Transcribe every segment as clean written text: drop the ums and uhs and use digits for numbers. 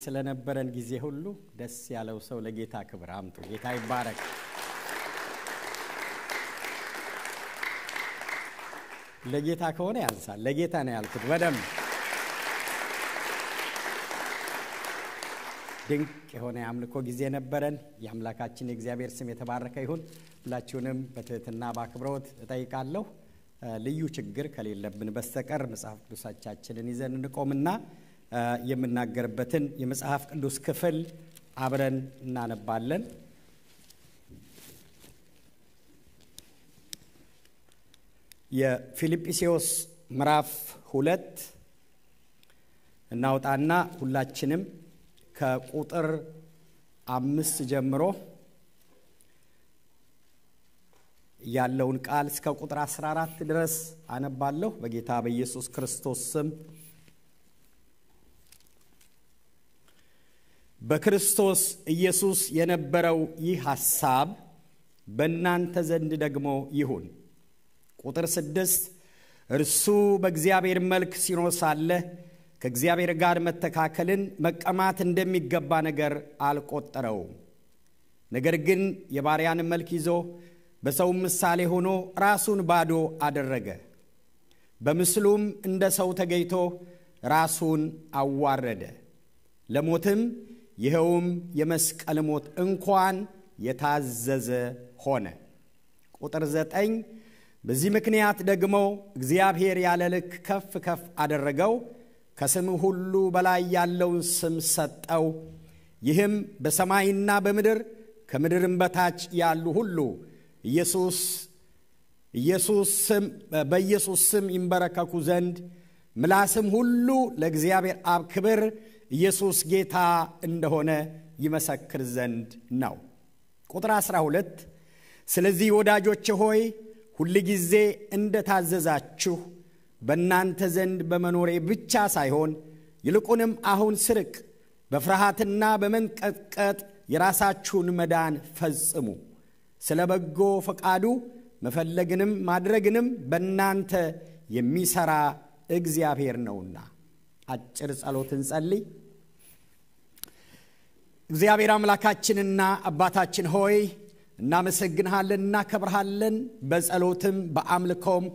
ስለነበረን ጊዜ ሁሉ ደስ ያለው ሰው ለጌታ ክብር አምጡ። ጌታ ይባረክ። ለጌታ ከሆነ ያንሳል። ለጌታ ነው ያልኩት። በደም ድንቅ የሆነ አምልኮ ጊዜ ነበረን። የአምላካችን የእግዚአብሔር ስም የተባረከ ይሁን። ሁላችሁንም በትህትና በአክብሮት እጠይቃለሁ። ልዩ ችግር ከሌለብን በስተቀር መጽሐፍ ቅዱሳችንን ይዘን እንቆምና የምናገርበትን የመጽሐፍ ቅዱስ ክፍል አብረን እናነባለን። የፊልጵስዩስ ምዕራፍ 2 እናውጣና ሁላችንም ከቁጥር 5 ጀምሮ ያለውን ቃል እስከ ቁጥር 14 ድረስ አነባለሁ በጌታ በኢየሱስ ክርስቶስ ስም። በክርስቶስ ኢየሱስ የነበረው ይህ ሐሳብ በእናንተ ዘንድ ደግሞ ይሁን። ቁጥር 6 እርሱ በእግዚአብሔር መልክ ሲኖር ሳለ ከእግዚአብሔር ጋር መተካከልን መቀማት እንደሚገባ ነገር አልቆጠረውም። ነገር ግን የባሪያን መልክ ይዞ በሰው ምሳሌ ሆኖ ራሱን ባዶ አደረገ። በምስሉም እንደ ሰው ተገኝቶ ራሱን አዋረደ፣ ለሞትም ይኸውም የመስቀል ሞት እንኳን የታዘዘ ሆነ። ቁጥር 9 በዚህ ምክንያት ደግሞ እግዚአብሔር ያለ ልክ ከፍ ከፍ አደረገው፣ ከስም ሁሉ በላይ ያለውን ስም ሰጠው። ይህም በሰማይና በምድር ከምድርም በታች ያሉ ሁሉ በኢየሱስ ስም ይንበረከኩ ዘንድ ምላስም ሁሉ ለእግዚአብሔር አብ ክብር ኢየሱስ ጌታ እንደሆነ ይመሰክር ዘንድ ነው። ቁጥር 12 ስለዚህ ወዳጆቼ ሆይ ሁልጊዜ እንደታዘዛችሁ በእናንተ ዘንድ በመኖሬ ብቻ ሳይሆን ይልቁንም አሁን ስርቅ በፍርሃትና በመንቀጥቀጥ የራሳችሁን መዳን ፈጽሙ። ስለ በጎ ፈቃዱ መፈለግንም ማድረግንም በእናንተ የሚሰራ እግዚአብሔር ነውና። አጭር ጸሎት እንጸልይ። እግዚአብሔር አምላካችንና አባታችን ሆይ እናመሰግንሃለን፣ እናከብርሃለን። በጸሎትም በአምልኮም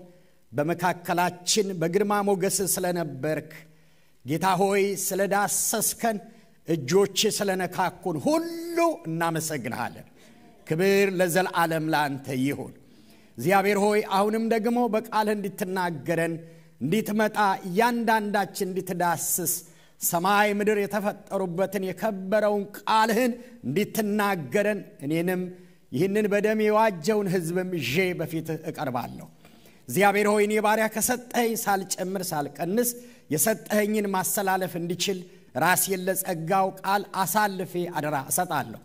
በመካከላችን በግርማ ሞገስ ስለነበርክ ጌታ ሆይ ስለዳሰስከን እጆች ስለነካኩን ሁሉ እናመሰግንሃለን። ክብር ለዘላለም ላንተ ይሁን። እግዚአብሔር ሆይ አሁንም ደግሞ በቃልህ እንድትናገረን እንድትመጣ እያንዳንዳችን እንድትዳስስ ሰማይ ምድር የተፈጠሩበትን የከበረውን ቃልህን እንድትናገረን እኔንም ይህንን በደም የዋጀውን ሕዝብም ይዤ በፊትህ እቀርባለሁ። እግዚአብሔር ሆይ እኔ ባሪያ ከሰጠኸኝ ሳልጨምር ሳልቀንስ የሰጠኸኝን ማስተላለፍ እንዲችል ራሴን ለጸጋው ቃል አሳልፌ አደራ እሰጣለሁ።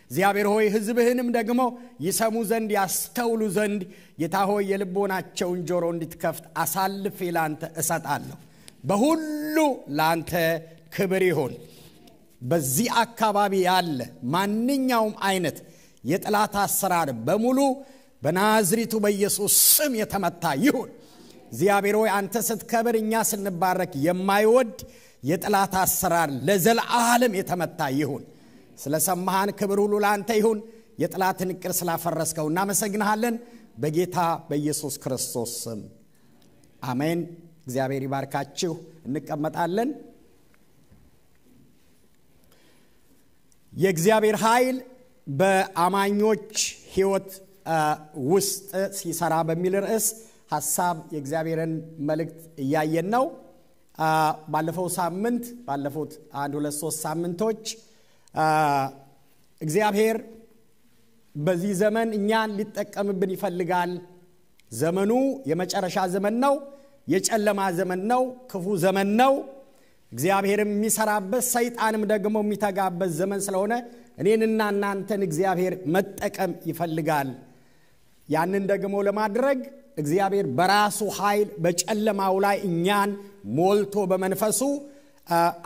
እግዚአብሔር ሆይ ሕዝብህንም ደግሞ ይሰሙ ዘንድ ያስተውሉ ዘንድ ጌታ ሆይ የልቦናቸውን ጆሮ እንድትከፍት አሳልፌ ላንተ እሰጣለሁ። በሁሉ ላንተ ክብር ይሁን። በዚህ አካባቢ ያለ ማንኛውም አይነት የጠላት አሰራር በሙሉ በናዝሬቱ በኢየሱስ ስም የተመታ ይሁን። እግዚአብሔር ሆይ አንተ ስትከብር እኛ ስንባረክ የማይወድ የጠላት አሰራር ለዘላለም የተመታ ይሁን። ስለሰማሃን ክብር ሁሉ ላንተ ይሁን። የጠላትን ቅር ስላፈረስከው እናመሰግንሃለን። በጌታ በኢየሱስ ክርስቶስ ስም አሜን። እግዚአብሔር ይባርካችሁ። እንቀመጣለን። የእግዚአብሔር ኃይል በአማኞች ሕይወት ውስጥ ሲሰራ በሚል ርዕስ ሐሳብ የእግዚአብሔርን መልእክት እያየን ነው። ባለፉት 1-2-3 ሳምንቶች እግዚአብሔር በዚህ ዘመን እኛን ሊጠቀምብን ይፈልጋል። ዘመኑ የመጨረሻ ዘመን ነው። የጨለማ ዘመን ነው። ክፉ ዘመን ነው። እግዚአብሔርም የሚሰራበት ሰይጣንም ደግሞ የሚተጋበት ዘመን ስለሆነ እኔንና እናንተን እግዚአብሔር መጠቀም ይፈልጋል። ያንን ደግሞ ለማድረግ እግዚአብሔር በራሱ ኃይል በጨለማው ላይ እኛን ሞልቶ በመንፈሱ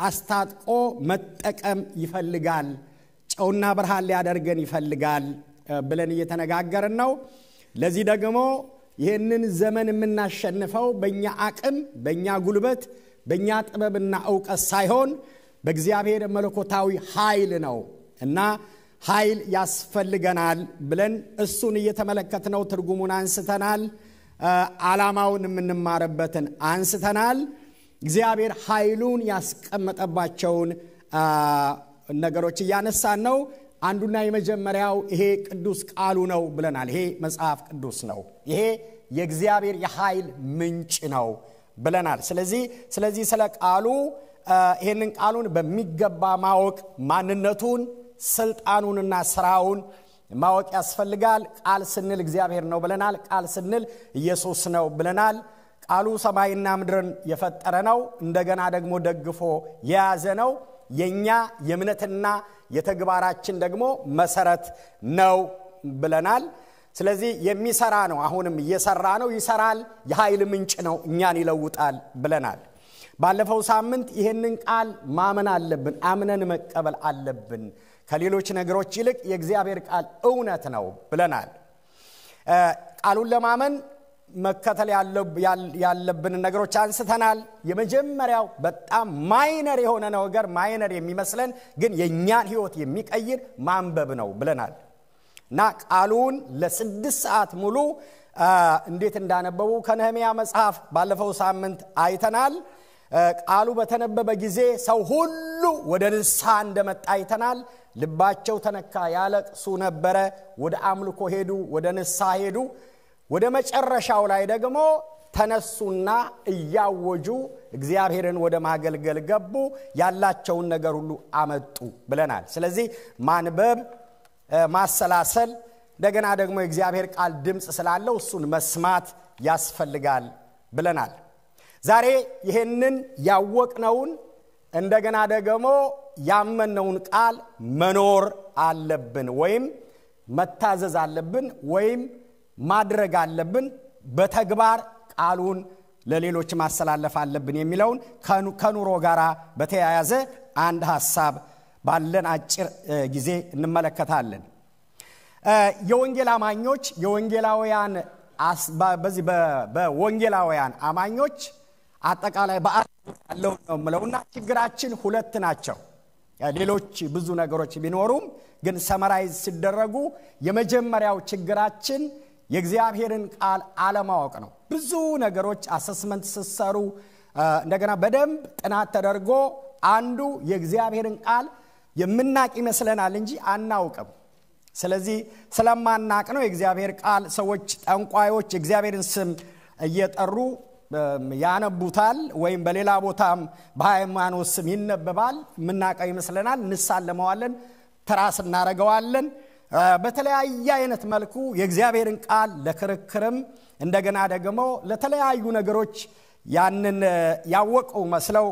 አስታጥቆ መጠቀም ይፈልጋል። ጨውና ብርሃን ሊያደርገን ይፈልጋል ብለን እየተነጋገርን ነው። ለዚህ ደግሞ ይህንን ዘመን የምናሸንፈው በእኛ አቅም፣ በእኛ ጉልበት፣ በእኛ ጥበብና ዕውቀት ሳይሆን በእግዚአብሔር መለኮታዊ ኃይል ነው እና ኃይል ያስፈልገናል ብለን እሱን እየተመለከትነው ትርጉሙን አንስተናል። ዓላማውን የምንማርበትን አንስተናል። እግዚአብሔር ኃይሉን ያስቀመጠባቸውን ነገሮች እያነሳን ነው። አንዱና የመጀመሪያው ይሄ ቅዱስ ቃሉ ነው ብለናል። ይሄ መጽሐፍ ቅዱስ ነው። ይሄ የእግዚአብሔር የኃይል ምንጭ ነው ብለናል። ስለዚህ ስለ ቃሉ ይሄንን ቃሉን በሚገባ ማወቅ ማንነቱን ስልጣኑንና ስራውን ማወቅ ያስፈልጋል። ቃል ስንል እግዚአብሔር ነው ብለናል። ቃል ስንል ኢየሱስ ነው ብለናል። ቃሉ ሰማይና ምድርን የፈጠረ ነው። እንደገና ደግሞ ደግፎ የያዘ ነው። የኛ የእምነትና የተግባራችን ደግሞ መሰረት ነው ብለናል። ስለዚህ የሚሰራ ነው። አሁንም እየሰራ ነው፣ ይሰራል። የኃይል ምንጭ ነው፣ እኛን ይለውጣል ብለናል። ባለፈው ሳምንት ይሄንን ቃል ማመን አለብን፣ አምነን መቀበል አለብን። ከሌሎች ነገሮች ይልቅ የእግዚአብሔር ቃል እውነት ነው ብለናል። ቃሉን ለማመን መከተል ያለብን ነገሮች አንስተናል። የመጀመሪያው በጣም ማይነር የሆነ ነገር ማይነር የሚመስለን ግን የኛን ህይወት የሚቀይር ማንበብ ነው ብለናል እና ቃሉን ለ6 ሰዓት ሙሉ እንዴት እንዳነበቡ ከነህምያ መጽሐፍ ባለፈው ሳምንት አይተናል። ቃሉ በተነበበ ጊዜ ሰው ሁሉ ወደ ንስሐ እንደመጣ አይተናል። ልባቸው ተነካ፣ ያለቅሱ ነበረ፣ ወደ አምልኮ ሄዱ፣ ወደ ንስሐ ሄዱ። ወደ መጨረሻው ላይ ደግሞ ተነሱና እያወጁ እግዚአብሔርን ወደ ማገልገል ገቡ፣ ያላቸውን ነገር ሁሉ አመጡ ብለናል። ስለዚህ ማንበብ፣ ማሰላሰል፣ እንደገና ደግሞ የእግዚአብሔር ቃል ድምጽ ስላለው እሱን መስማት ያስፈልጋል ብለናል። ዛሬ ይሄንን ያወቅነውን እንደገና ደግሞ ያመነውን ቃል መኖር አለብን፣ ወይም መታዘዝ አለብን፣ ወይም ማድረግ አለብን። በተግባር ቃሉን ለሌሎች ማስተላለፍ አለብን የሚለውን ከኑሮ ጋር በተያያዘ አንድ ሐሳብ ባለን አጭር ጊዜ እንመለከታለን። የወንጌል አማኞች የወንጌላውያን በዚህ በወንጌላውያን አማኞች አጠቃላይ በአለው ነው ምለውና ችግራችን ሁለት ናቸው። ሌሎች ብዙ ነገሮች ቢኖሩም ግን ሰመራይዝ ሲደረጉ የመጀመሪያው ችግራችን የእግዚአብሔርን ቃል አለማወቅ ነው። ብዙ ነገሮች አሰስመንት ሲሰሩ እንደገና በደንብ ጥናት ተደርጎ አንዱ የእግዚአብሔርን ቃል የምናቅ ይመስለናል እንጂ አናውቅም። ስለዚህ ስለማናቅ ነው የእግዚአብሔር ቃል ሰዎች ጠንቋዮች የእግዚአብሔርን ስም እየጠሩ ያነቡታል፣ ወይም በሌላ ቦታም በሃይማኖት ስም ይነበባል። ምናቀው ይመስለናል፣ እንሳለመዋለን፣ ትራስ እናረጋዋለን። በተለያየ አይነት መልኩ የእግዚአብሔርን ቃል ለክርክርም እንደገና ደግሞ ለተለያዩ ነገሮች ያንን ያወቀው መስለው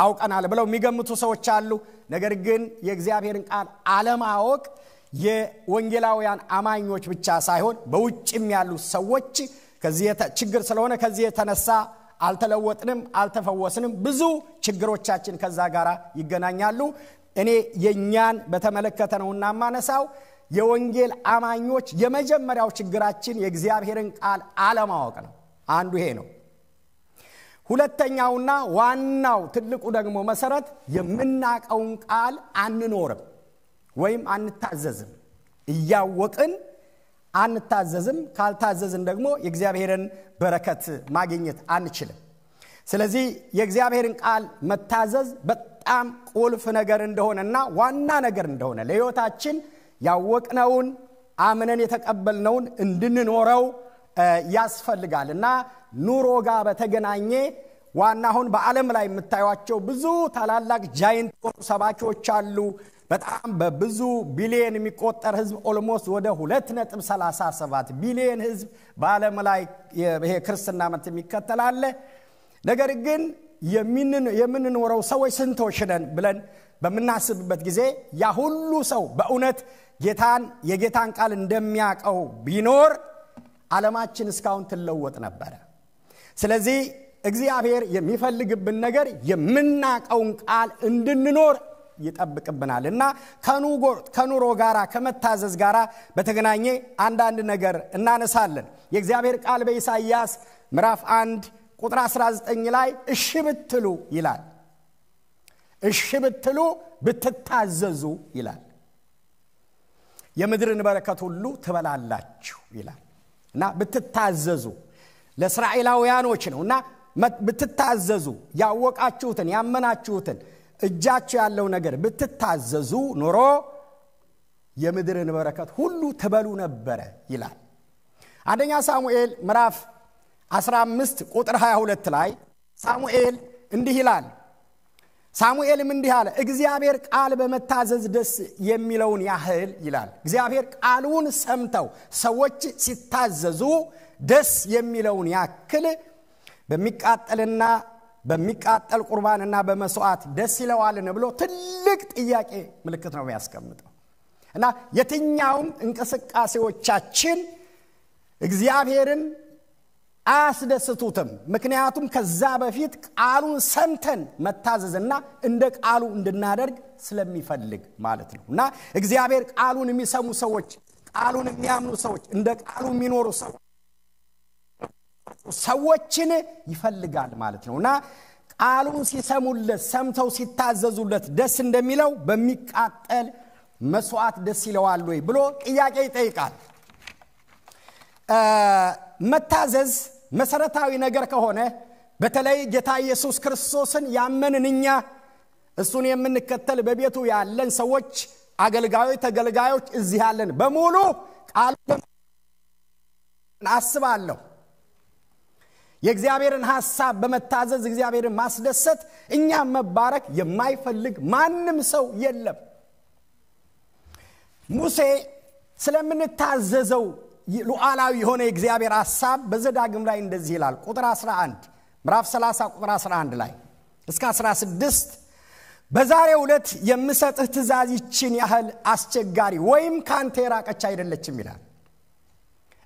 አውቀናል ብለው የሚገምቱ ሰዎች አሉ። ነገር ግን የእግዚአብሔርን ቃል አለማወቅ የወንጌላውያን አማኞች ብቻ ሳይሆን በውጭም ያሉ ሰዎች ከዚህ ችግር ስለሆነ ከዚህ የተነሳ አልተለወጥንም፣ አልተፈወስንም። ብዙ ችግሮቻችን ከዛ ጋር ይገናኛሉ። እኔ የኛን በተመለከተ ነውና ማነሳው የወንጌል አማኞች የመጀመሪያው ችግራችን የእግዚአብሔርን ቃል አለማወቅ ነው። አንዱ ይሄ ነው። ሁለተኛውና ዋናው ትልቁ ደግሞ መሰረት የምናቀውን ቃል አንኖርም ወይም አንታዘዝም። እያወቅን አንታዘዝም። ካልታዘዝን ደግሞ የእግዚአብሔርን በረከት ማግኘት አንችልም። ስለዚህ የእግዚአብሔርን ቃል መታዘዝ በጣም ቁልፍ ነገር እንደሆነና ዋና ነገር እንደሆነ ለሕይወታችን ያወቅነውን አምነን የተቀበልነውን እንድንኖረው ያስፈልጋልና ኑሮ ጋር በተገናኘ ዋናውን በዓለም ላይ የምታዩቸው ብዙ ታላላቅ ጃይንት ሰባኪዎች አሉ። በጣም በብዙ ቢሊየን የሚቆጠር ህዝብ ኦልሞስት ወደ 2.37 ቢሊየን ህዝብ በዓለም ላይ ይሄ ክርስትና ማለት የሚከተላል። ነገር ግን የምንኖረው ሰዎች ስንቶች ነን ብለን በመናስብበት ጊዜ ያ ሁሉ ሰው በእውነት የጌታን ቃል እንደሚያቀው ቢኖር ዓለማችን እስካሁን ትለወጥ ነበር። ስለዚህ እግዚአብሔር የሚፈልግብን ነገር የምናቀውን ቃል እንድንኖር ይጠብቅብናልና ከኑሮ ጋራ ከመታዘዝ ጋራ በተገናኘ አንዳንድ ነገር እናነሳለን። የእግዚአብሔር ቃል በኢሳይያስ ምዕራፍ 1 ቁጥር 19 ላይ እሺ ብትሉ ይላል። እሺ ብትሉ ብትታዘዙ ይላል የምድርን በረከት ሁሉ ትበላላችሁ ይላል እና ብትታዘዙ ለእስራኤላውያኖች ነውና ብትታዘዙ ያወቃችሁትን ያመናችሁትን እጃችሁ ያለው ነገር ብትታዘዙ ኖሮ የምድርን በረከት ሁሉ ትበሉ ነበር ይላል አንደኛ ሳሙኤል ምዕራፍ 15 ቁጥር 22 ላይ ሳሙኤል እንዲህ ይላል ሳሙኤልም እንዲህ አለ እግዚአብሔር ቃል በመታዘዝ ደስ የሚለውን ያህል ይላል እግዚአብሔር ቃሉን ሰምተው ሰዎች ሲታዘዙ ደስ የሚለውን ያክል በሚቃጠል ቁርባንና በመስዋዕት ደስ ይለዋልን ብሎ ትልቅ ጥያቄ ምልክት ነው የሚያስቀምጠው እና የትኛውም እንቅስቃሴዎቻችን እግዚአብሔርን አያስደስቱትም ምክንያቱም ከዛ በፊት ቃሉን ሰምተን መታዘዝና እንደ ቃሉ እንድናደርግ ስለሚፈልግ ማለት ነውና እግዚአብሔር ቃሉን የሚሰሙ ሰዎች ቃሉን የሚያምኑ ሰዎች እንደ ቃሉ የሚኖሩ ሰዎችን ይፈልጋል ማለት ነውና ቃሉን ሲሰሙለት ሰምተው ሲታዘዙለት ደስ እንደሚለው በሚቃጠል መስዋዕት ደስ ይለዋል ወይ ብሎ ጥያቄ ይጠይቃል መታዘዝ መሰረታዊ ነገር ከሆነ በተለይ ጌታ ኢየሱስ ክርስቶስን ያመንንኛ እሱን የምንከተል በቤቱ ያለን ሰዎች አገልጋዮች ተገልጋዮች እዚህ ያለን በሙሉ ቃሉን አስባለሁ የእግዚአብሔርን ሐሳብ በመታዘዝ እግዚአብሔርን ማስደሰት እኛም መባረክ የማይፈልግ ማንም ሰው የለም ሙሴ ስለምንታዘዘው ሉዓላዊ የሆነ እግዚአብሔር ሐሳብ በዘዳግም ላይ እንደዚህ ይላል ቁጥር 11 ምዕራፍ 30 ቁጥር 11 ላይ እስከ 16 በዛሬው ዕለት የምሰጥህ ትእዛዝ ይችን ያህል አስቸጋሪ ወይም ካንተ የራቀች አይደለችም ይላል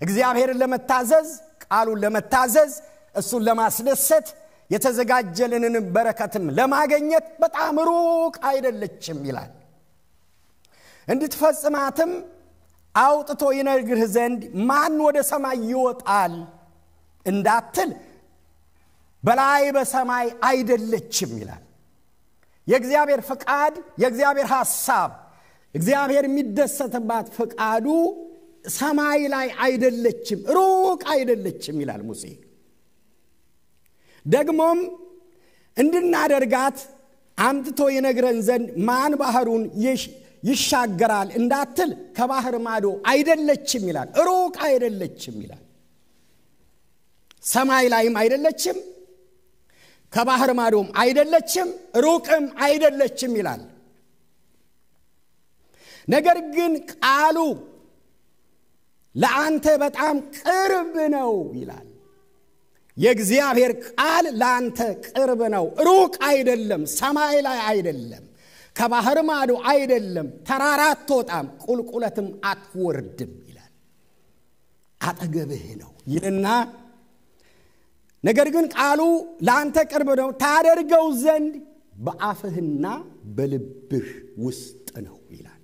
እግዚአብሔርን ለመታዘዝ ቃሉን ለመታዘዝ እሱን ለማስደሰት የተዘጋጀልንን በረከትም ለማግኘት በጣም ሩቅ አይደለችም ይላል እንድትፈጽማትም አውጥቶ ይነግርህ ዘንድ ማን ወደ ሰማይ ይወጣል እንዳትል በላይ በሰማይ አይደለችም ይላል የእግዚአብሔር ፈቃድ የእግዚአብሔር ሐሳብ እግዚአብሔር የሚደሰትባት ፈቃዱ ሰማይ ላይ አይደለችም ሩቅ አይደለችም ይላል ሙሴ ደግሞም እንድናደርጋት አምጥቶ ይነግረን ዘንድ ማን ባህሩን ይሻገራል እንዳትል ከባህር ማዶ አይደለችም ይላል ሩቅ አይደለችም ይላል ሰማይ ላይም አይደለችም ከባህር ማዶም አይደለችም ሩቅም አይደለችም ይላል ነገር ግን ቃሉ ለአንተ በጣም ቅርብ ነው ይላል የእግዚአብሔር ቃል ለአንተ ቅርብ ነው ሩቅ አይደለም ሰማይ ላይ አይደለም ከባህር ማዶ አይደለም ተራራ አትወጣም ቁልቁለትም አትወርድም ይላል አጠገብህ ነው ይልና ነገር ግን ቃሉ ለአንተ ቅርብ ነው ታደርገው ዘንድ በአፍህና በልብህ ውስጥ ነው ይላል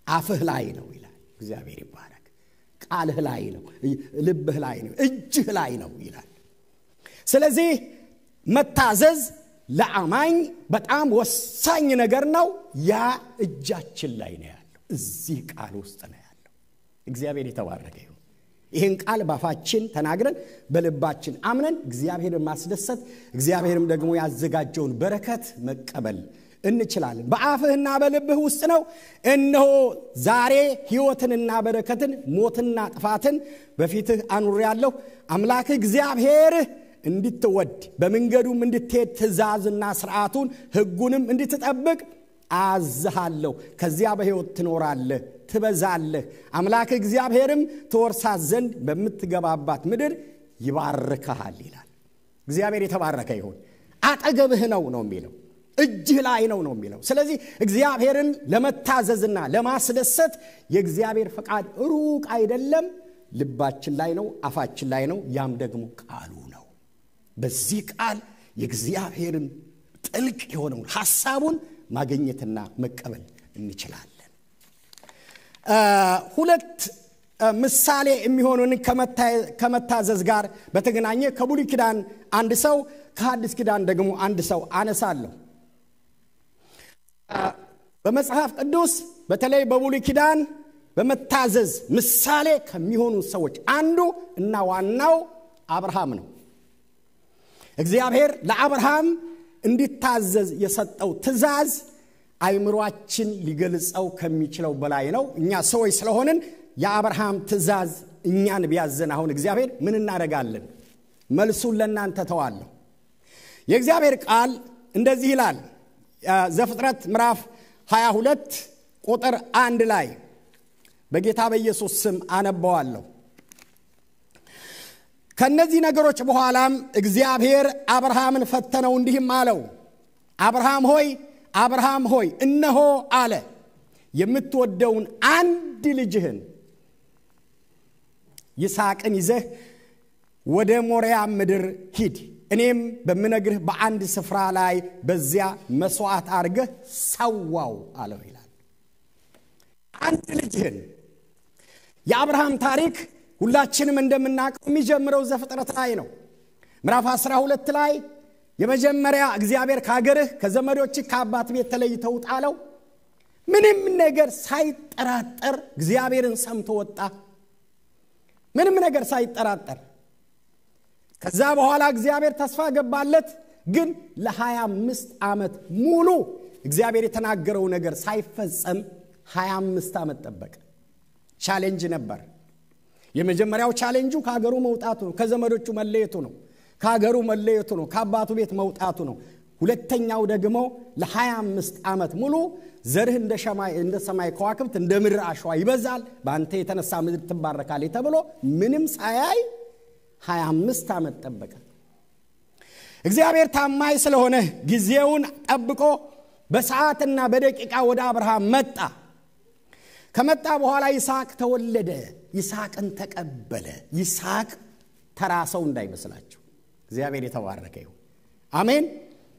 አፍህ ላይ ነው ይላል እግዚአብሔር ይባረክ ቃልህ ላይ ነው ልብህ ላይ ነው እጅህ ላይ ነው ይላል ስለዚህ መታዘዝ ለአማኝ በጣም ወሳኝ ነገር ነው ያ እጃችን ላይ ነው ያለው እዚህ ቃል ውስጥ ነው ያለው እግዚአብሔር የተባረከ ይሁን ይሄን ቃል ባፋችን ተናግረን በልባችን አምነን እግዚአብሔርን ማስደሰት እግዚአብሔርም ደግሞ ያዘጋጀውን በረከት መቀበል እንችላለን በአፍህና በልብህ ውስጥ ነው እነሆ ዛሬ ሕይወትንና በረከትን ሞትና ጥፋትን በፊትህ አኑሬአለሁ አምላክ እግዚአብሔር እንድትወድ በመንገዱም እንድትሄድ ትእዛዝና ሥርዓቱን ሕጉንም እንድትጠብቅ አዝሃለሁ ከዚያ በሕይወት ትኖራለህ ትበዛለህ አምላክ እግዚአብሔርም ተወርሳት ዘንድ በምትገባባት ምድር ይባርክሃል ይላል እግዚአብሔር የተባረከ ይሁን አጠገብህ ነው የሚለው እጅህ ላይ ነው የሚለው ስለዚህ እግዚአብሔርን ለመታዘዝና ለማስደሰት የእግዚአብሔር ፈቃድ ሩቅ አይደለም ልባችን ላይ ነው አፋችን ላይ ነው ያም ደግሞ ቃሉ ነው በዚህ ቃል የእግዚአብሔርን ጥልቅ የሆነውን ሐሳቡን ማግኘትና መቀበል እንችላለን ሁለት ምሳሌ የሚሆኑን ከመታዘዝ ጋር በተገናኘ ከብሉይ ኪዳን አንድ ሰው ከሐዲስ ኪዳን ደግሞ አንድ ሰው አነሳለሁ በመጽሐፍ ቅዱስ በተለይ በብሉይ ኪዳን በመታዘዝ ምሳሌ ከሚሆኑ ሰዎች አንዱ እና ዋናው አብርሃም ነው። እግዚአብሔር ለአብርሃም እንዲታዘዝ የሰጠው ትእዛዝ አይምሮአችን ሊገልጸው ከሚችለው በላይ ነው። እኛ ሰዎች ስለሆንን የአብርሃም ትእዛዝ እኛን ቢያዘን አሁን እግዚአብሔር ምን እናደርጋለን? መልሱን ለእናንተ ተዋለሁ። የእግዚአብሔር ቃል እንደዚህ ይላል። ዘፍጥረት ምዕራፍ 22 ቁጥር 1 ላይ በጌታ በኢየሱስ ስም አነባዋለሁ። ከነዚህ ነገሮች በኋላም እግዚአብሔር አብርሃምን ፈተነው እንዲህም አለው፣ አብርሃም ሆይ አብርሃም ሆይ እነሆ አለ፣ የምትወደውን አንድ ልጅህን ይስሐቅን ይዘህ ወደ ሞሪያ ምድር ሂድ፣ እኔም በመነግርህ በአንድ ስፍራ ላይ በዚያ መስዋዕት አድርገህ ሰዋው አለው ይላል። አንድ ልጅህን። የአብርሃም ታሪክ ሁላችንም እንደምናውቀው የሚጀምረው ዘፍጥረት ላይ ነው። ምዕራፍ 12 ላይ የመጀመሪያ እግዚአብሔር ከሀገርህ ከዘመዶችህ ከአባት ቤት ተለይተህ ውጣ አለው። ምንም ነገር ሳይጠራጠር እግዚአብሔርን ሰምቶ ወጣ። ምንም ነገር ሳይጠራጠር። ከዛ በኋላ እግዚአብሔር ተስፋ ገባለት። ግን ለ25 ዓመት ሙሉ እግዚአብሔር የተናገረው ነገር ሳይፈጸም 25 ዓመት ጠበቀ። ቻሌንጅ ነበር። የመጀመሪያው ቻሌንጁ ከሀገሩ መውጣቱ ነው። ከዘመዶቹ መለየቱ ነው። ከሀገሩ መለየቱ ነው። ከአባቱ ቤት መውጣቱ ነው። ሁለተኛው ደግሞ ለ25 ዓመት ሙሉ ዘርህ እንደ ሰማይ ከዋክብት እንደ ምድር አሸዋ ይበዛል፣ በአንተ የተነሳ ምድር ትባረካለች ተብሎ ምንም ሳያይ 25 ዓመት ጠበቀ። እግዚአብሔር ታማኝ ስለሆነ ጊዜውን ጠብቆ በሰዓትና በደቂቃ ወደ አብርሃም መጣ። ከመጣ በኋላ ይስሐቅ ተወለደ። ይስሐቅን ተቀበለ። ይስሐቅ ተራ ሰው እንዳይመስላችሁ። እግዚአብሔር የተባረከ ይሁን። አሜን።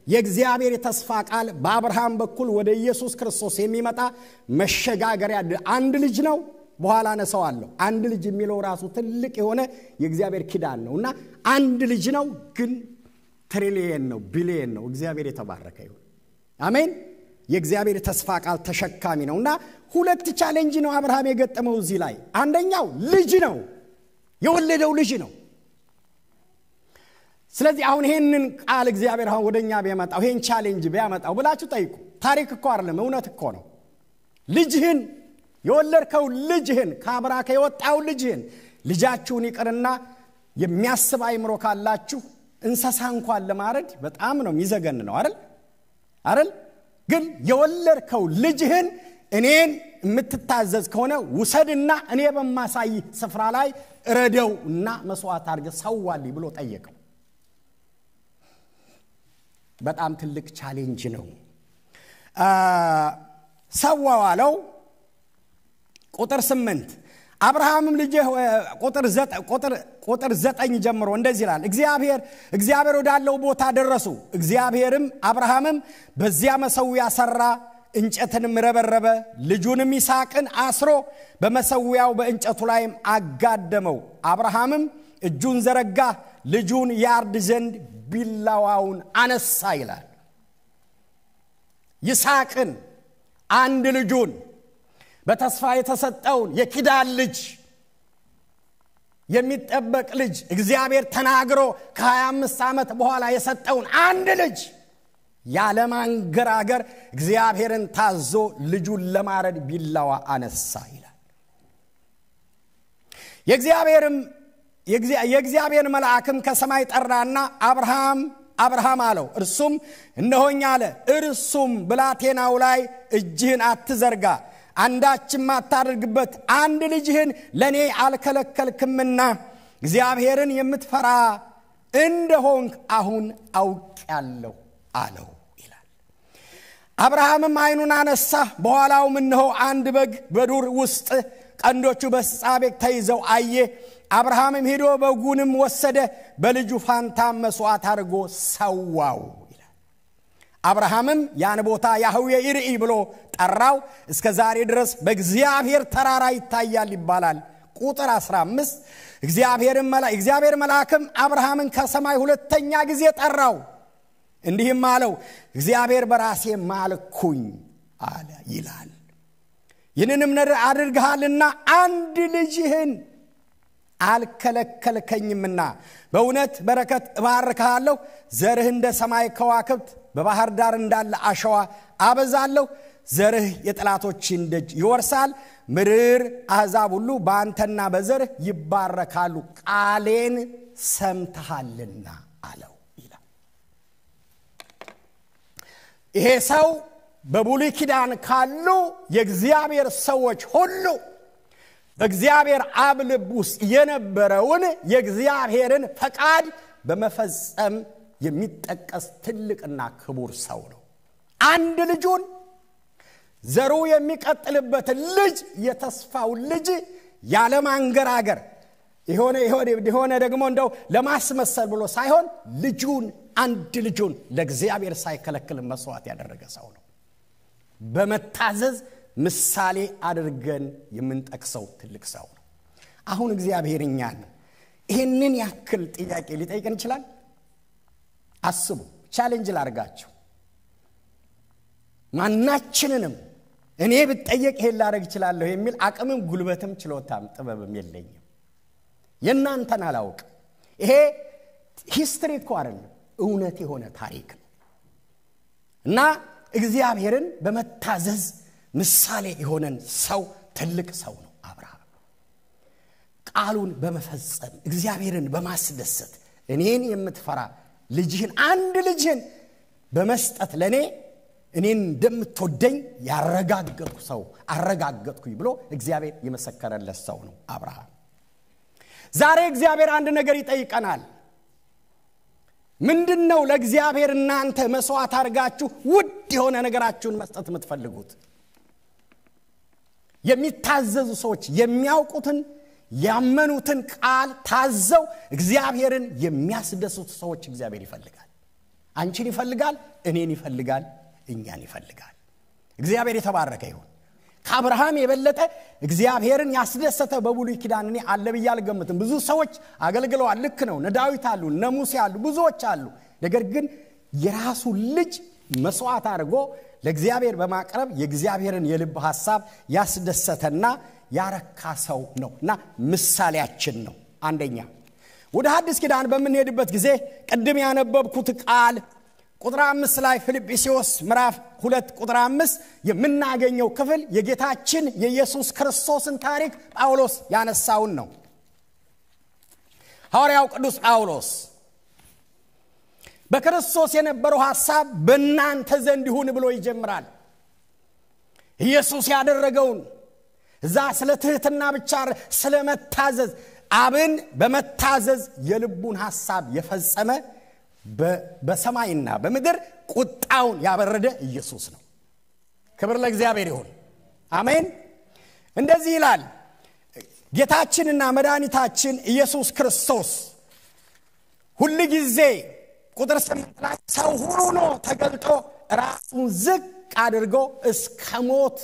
የእግዚአብሔር የተስፋ ቃል በአብርሃም በኩል ወደ ኢየሱስ ክርስቶስ የሚመጣ መሸጋገሪያ አንድ ልጅ ነው። በኋላ ነሰዋለሁ። አንድ ልጅ የሚለው ራሱ ትልቅ የሆነ የእግዚአብሔር ኪዳን ነውና አንድ ልጅ ነው፣ ግን ትሪሊየን ነው፣ ቢሊየን ነው። እግዚአብሔር የተባረከ ይሁን። አሜን። የእግዚአብሔር ተስፋ ቃል ተሸካሚ ነውና ሁለት ቻሌንጅ ነው አብርሃም የገጠመው እዚህ ላይ። አንደኛው ልጅ ነው፣ የወለደው ልጅ ነው። ስለዚህ አሁን ይሄንን ቃል እግዚአብሔር አሁን ወደኛ ቢያመጣው ይሄን ቻሌንጅ ቢያመጣው ብላችሁ ጠይቁ። ታሪክ እኮ አይደለም፣ እውነት እኮ ነው። ልጅህን የወለድከው ልጅህን ከአብራክ የወጣው ልጅህን ልጃችሁን ይቅርና የሚያስብ አይምሮ ካላችሁ እንስሳ እንኳን ለማረድ በጣም ነው የሚዘገን ነው አይደል? ግን የወለድከው ልጅህን እኔን የምትታዘዝ ከሆነ ውሰድና እኔ በማሳይ ስፍራ ላይ እረደውና መስዋዕት አድርገህ ሰዋልኝ ብሎ ጠየቀው። በጣም ትልቅ ቻሌንጅ ነው። ሰዋው አለው። ቁጥር 8 አብርሃምም ልጅ ቁጥር 9 ጀምሮ እንደዚህ ይላል። እግዚአብሔር ወዳለው ቦታ ደረሱ። እግዚአብሔርም አብርሃምም በዚያ መሰዊያ ሰራ፣ እንጨትንም ረበረበ፣ ልጁንም ይስሐቅን አስሮ በመሰዊያው በእንጨቱ ላይም አጋደመው። አብርሃምም እጁን ዘረጋ፣ ልጁን ያርድ ዘንድ ቢላዋውን አነሳ ይላል። ይስሐቅን አንድ ልጁን በተስፋ የተሰጠውን የኪዳን ልጅ የሚጠበቅ ልጅ እግዚአብሔር ተናግሮ ከ25 ዓመት በኋላ የሰጠውን አንድ ልጅ ያለማንገራገር እግዚአብሔርን ታዞ ልጁን ለማረድ ቢላዋ አነሳ ይላል። የእግዚአብሔር መልአክም ከሰማይ ጠራና አብርሃም አለው። እርሱም እነሆኝ አለ። እርሱም ብላቴናው ላይ እጅህን አትዘርጋ፣ አንዳችም አታድርግበት፣ አንድ ልጅህን ለኔ አልከለከልክምና እግዚአብሔርን የምትፈራ እንደሆንክ አሁን አውቄአለሁ አለው ይላል። አብርሃምም ዓይኑን አነሳ፣ በኋላውም እነሆ አንድ በግ በዱር ውስጥ ቀንዶቹ በሳቤቅ ተይዘው አየ። አብርሃምም ሄዶ በጉንም ወሰደ፣ በልጁ ፋንታ መስዋዕት አድርጎ ሰዋው ይላል። አብርሃምም ያን ቦታ ያህዌ ይርኢ ብሎ ጠራው። እስከ ዛሬ ድረስ በእግዚአብሔር ተራራ ይታያል ይባላል። ቁጥር 15 እግዚአብሔር መልአክም አብርሃምን ከሰማይ ሁለተኛ ጊዜ ጠራው፣ እንዲህም አለው፣ እግዚአብሔር በራሴ ማልኩኝ፣ አለ ይላል። ይህንንም ነገር አድርገሃልና አንድ ልጅህን አልከለከልከኝምና በእውነት በረከት እባርክሃለሁ። ዘርህ እንደ ሰማይ ከዋክብት በባህር ዳር እንዳለ አሸዋ አበዛለሁ። ዘርህ የጠላቶችን ደጅ ይወርሳል። ምድር አሕዛብ ሁሉ በአንተና በዘርህ ይባረካሉ። ቃሌን ሰምተሃልና አለው ይላል። ይሄ ሰው በብሉይ ኪዳን ካሉ የእግዚአብሔር ሰዎች ሁሉ በእግዚአብሔር አብ ልብ ውስጥ የነበረውን የእግዚአብሔርን ፈቃድ በመፈጸም የሚጠቀስ ትልቅና ክቡር ሰው ነው። አንድ ልጁን ዘሩ የሚቀጥልበትን ልጅ የተስፋው ልጅ ያለማንገራገር የሆነ ደግሞ እንደው ለማስመሰል ብሎ ሳይሆን ልጁን አንድ ልጁን ለእግዚአብሔር ሳይከለክል መስዋዕት ያደረገ ሰው ነው። በመታዘዝ ምሳሌ አድርገን የምንጠቅሰው ትልቅ ሰው ነው። አሁን እግዚአብሔር እኛን ይሄንን ያክል ጥያቄ ሊጠይቀን ይችላል? አስቡ። ቻሌንጅ ላርጋችሁ። ማናችንንም እኔ ብጠየቅ ይሄን ላረግ ይችላልው የሚል አቅምም ጉልበትም ችሎታም ጥበብም የለኝም። የናንተን አላውቅ። ይሄ ሂስትሪ እኮ አይደለም፣ እውነት የሆነ ታሪክ ነው። እና እግዚአብሔርን በመታዘዝ ምሳሌ የሆነን ሰው ትልቅ ሰው ነው አብርሃም። ቃሉን በመፈጸም እግዚአብሔርን በማስደሰት እኔን የምትፈራ ልጅህን አንድ ልጅህን በመስጠት ለኔ እኔን እንደምትወደኝ ያረጋገጥኩ ሰው አረጋገጥኩኝ ብሎ እግዚአብሔር የመሰከረለት ሰው ነው አብርሃም። ዛሬ እግዚአብሔር አንድ ነገር ይጠይቀናል። ምንድነው ለእግዚአብሔር እናንተ መስዋዕት አድርጋችሁ ውድ የሆነ ነገራችሁን መስጠት የምትፈልጉት? የሚታዘዙ ሰዎች የሚያውቁትን ያመኑትን ቃል ታዘው እግዚአብሔርን የሚያስደስቱ ሰዎች እግዚአብሔር ይፈልጋል። አንቺን ይፈልጋል፣ እኔን ይፈልጋል፣ እኛን ይፈልጋል። እግዚአብሔር የተባረከ ይሁን። ከአብርሃም የበለጠ እግዚአብሔርን ያስደሰተ በብሉይ ኪዳን እኔ አለ ብዬ አልገምትም። ብዙ ሰዎች አገልግለዋል። ልክ ነው። እነ ዳዊት አሉ፣ እነ ሙሴ አሉ፣ ብዙዎች አሉ። ነገር ግን የራሱ ልጅ መስዋዕት አድርጎ ለእግዚአብሔር በማቅረብ የእግዚአብሔርን የልብ ሐሳብ ያስደሰተና ያረካ ሰው ነውና ምሳሌያችን ነው። አንደኛ ወደ ሐዲስ ኪዳን በመንሄድበት ጊዜ ቀድም ያነበብኩት ቃል ቁጥር 5 ላይ ፊልጵስዩስ ምዕራፍ 2 ቁጥር 5 የምናገኘው ክፍል የጌታችን የኢየሱስ ክርስቶስን ታሪክ ጳውሎስ ያነሳውን ነው። ሐዋርያው ቅዱስ ጳውሎስ በክርስቶስ የነበረው ሐሳብ በእናንተ ዘንድ ይሁን ብሎ ይጀምራል። ኢየሱስ ያደረገውን እዛ ስለ ትህትና ብቻ ስለ መታዘዝ አብን በመታዘዝ የልቡን ሐሳብ የፈጸመ በሰማይና በምድር ቁጣውን ያበረደ ኢየሱስ ነው። ክብር ለእግዚአብሔር ይሁን። አሜን። እንደዚህ ይላል ጌታችንና መድኃኒታችን ኢየሱስ ክርስቶስ ሁሉ ጊዜ ቁጥር 8 ላይ ሰው ሆኖ ተገልጦ ራሱን ዝቅ አድርጎ እስከ ሞት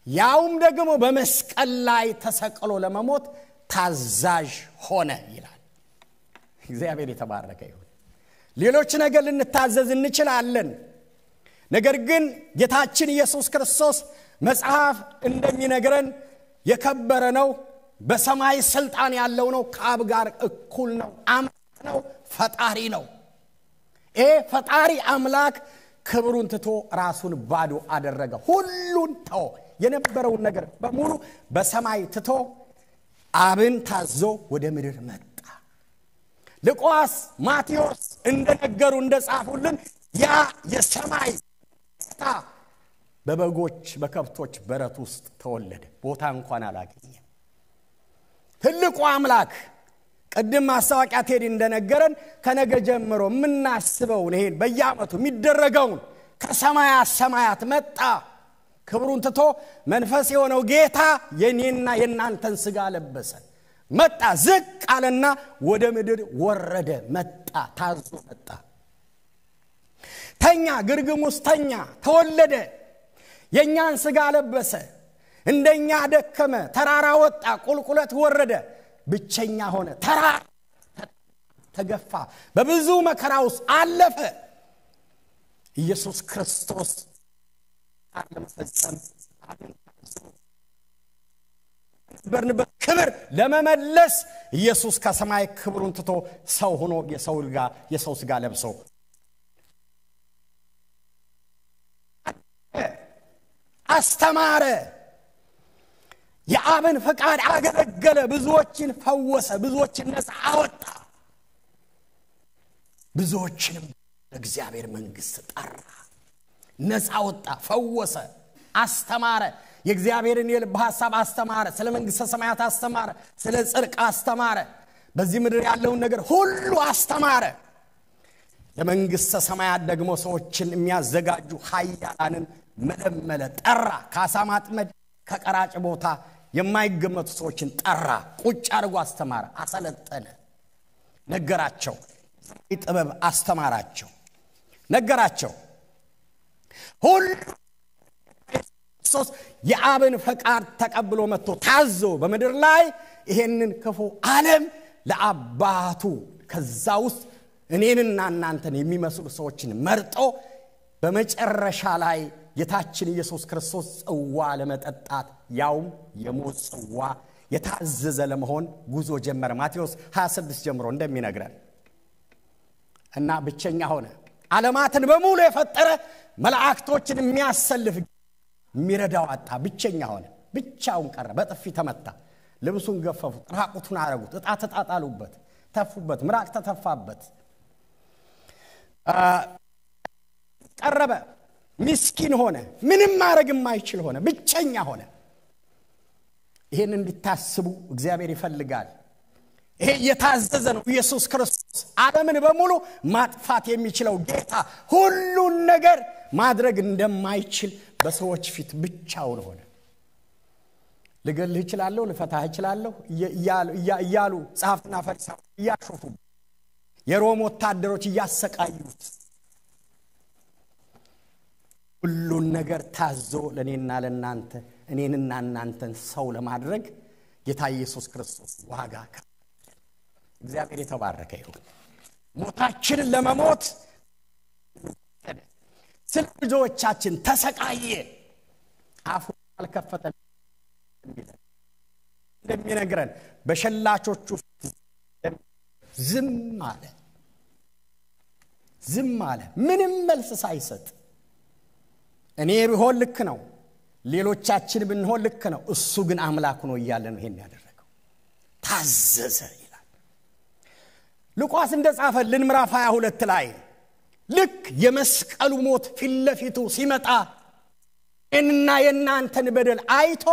ያውም ደግሞ በመስቀል ላይ ተሰቅሎ ለመሞት ታዛዥ ሆነ ይላል። እግዚአብሔር የተባረከ ይሁን። ሌሎች ነገር ልንታዘዝ እንችላለን። ነገር ግን ጌታችን ኢየሱስ ክርስቶስ መጽሐፍ እንደሚነግረን የከበረ ነው፣ በሰማይ ስልጣን ያለው ነው፣ ከአብ ጋር እኩል ነው፣ አምላክ ነው፣ ፈጣሪ ነው። ፈጣሪ አምላክ ክብሩን ትቶ ራሱን ባዶ አደረገ። ሁሉን ተው፣ የነበረውን ነገር በሙሉ በሰማይ ትቶ አብን ታዞ ወደ ምድር መጣ። ሉቃስ ማቴዎስ እንደነገሩ እንደጻፉልን ያ የሰማይ ጌታ በበጎች በከብቶች በረት ውስጥ ተወለደ። ቦታ እንኳን አላገኘም። ትልቁ አምላክ ቀድም ማስታወቂያ ቴዲ እንደነገረን ከነገ ጀምሮ ምናስበው ይሄን በየዓመቱ የሚደረገውን ከሰማያት ሰማያት መጣ። ክብሩን ትቶ መንፈስ የሆነው ጌታ የኔና የናንተን ሥጋ ለበሰ፣ መጣ፣ ዝቅ አለና ወደ ምድር ወረደ፣ መጣ፣ ታዞ መጣ። ተኛ፣ ግርግም ውስጥ ተኛ፣ ተወለደ፣ የኛን ሥጋ ለበሰ፣ እንደኛ ደከመ፣ ተራራ ወጣ፣ ቁልቁለት ወረደ፣ ብቸኛ ሆነ፣ ተገፋ፣ በብዙ መከራ ውስጥ አለፈ። ኢየሱስ ክርስቶስ ለመፈጸም በርንበት ክብር ለመመለስ ኢየሱስ ከሰማይ ክብሩን ትቶ ሰው ሆኖ የሰው ሥጋ ለብሶ አስተማረ የአብን ፈቃድ አገለገለ ብዙዎችን ፈወሰ ብዙዎችን ነፃ አወጣ ብዙዎችንም ለእግዚአብሔር መንግስት ጠራ ነፃ አወጣ ፈወሰ አስተማረ የእግዚአብሔርን የልብ ሐሳብ አስተማረ ስለ መንግስተ ሰማያት አስተማረ ስለ ጽድቅ አስተማረ በዚህ ምድር ያለውን ነገር ሁሉ አስተማረ ለመንግስተ ሰማያት ደግሞ ሰዎችን የሚያዘጋጁ ኃያላንን መለመለ ጠራ ከአሳማጥመድ ከቀራጭ ቦታ የማይገመቱ ሰዎችን ጠራ ቁጭ አድርጎ አስተማረ አሰለጠነ ነገራቸው ጥበብ አስተማራቸው ነገራቸው ሁሉ የአብን ፈቃድ ተቀብሎ መጥቶ ታዞ በመድር ላይ ይሄንን ክፉ ዓለም ለአባቱ ከዛ ውስጥ እኔንና እናንተን የሚመስሉ ሰዎችን መርጦ በመጨረሻ ላይ ጌታችን ኢየሱስ ክርስቶስ ጽዋ ለመጠጣት ያውም የሞት ጽዋ የታዘዘ ለመሆን ጉዞ ጀመረ ማቴዎስ 26 ጀምሮ እንደሚነግረን እና ብቸኛ ሆነ ዓለማትን በሙሉ የፈጠረ መላእክቶችን የሚያሰልፍ የሚረዳው አጣ ብቸኛ ሆነ ብቻውን ቀረ በጥፊ ተመታ ልብሱን ገፈፉት ራቁቱን አረጉት ዕጣ ተጣጣሉበት ተፉበት ምራቅ ተተፋበት ቀረበ ምስኪን ሆነ ምንም ማድረግ የማይችል ሆነ ብቸኛ ሆነ ይሄን እንድታስቡ እግዚአብሔር ይፈልጋል ይሄ የታዘዘ ነው ኢየሱስ ክርስቶስ ዓለምን በሙሉ ማጥፋት የሚችለው ጌታ ሁሉን ነገር ማድረግ እንደማይችል በሰዎች ፊት ብቻውን ሆነ ልገልህ ይችላል ልፈታህ ይችላል እያሉ ጻፍና ፈሪሳው እያሾፉ የሮም ወታደሮች እያሰቃዩት ሁሉን ነገር ታዞ ለኔና ለናንተ እኔንና እናንተን ሰው ለማድረግ ጌታ ኢየሱስ ክርስቶስ ዋጋ እግዚአብሔር የተባረከ ይሁን ሞታችንን ለመሞት ስለ ልጆቻችን ተሰቃየ አፉ አልከፈተ እንደሚነግረን በሸላቾቹ ዝም አለ ምንም መልስ ሳይሰጥ እኔ ቢሆን ልክ ነው ሌሎቻችን ብንሆን ልክ ነው እሱ ግን አምላክ ነው ይያለ ነው ይሄን ያደረገው ታዘዘ ይላል ሉቃስ እንደጻፈልን ምዕራፍ 22 ላይ ልክ የመስቀሉ ሞት ፊለፊቱ ሲመጣ እና የናንተን በደል አይቶ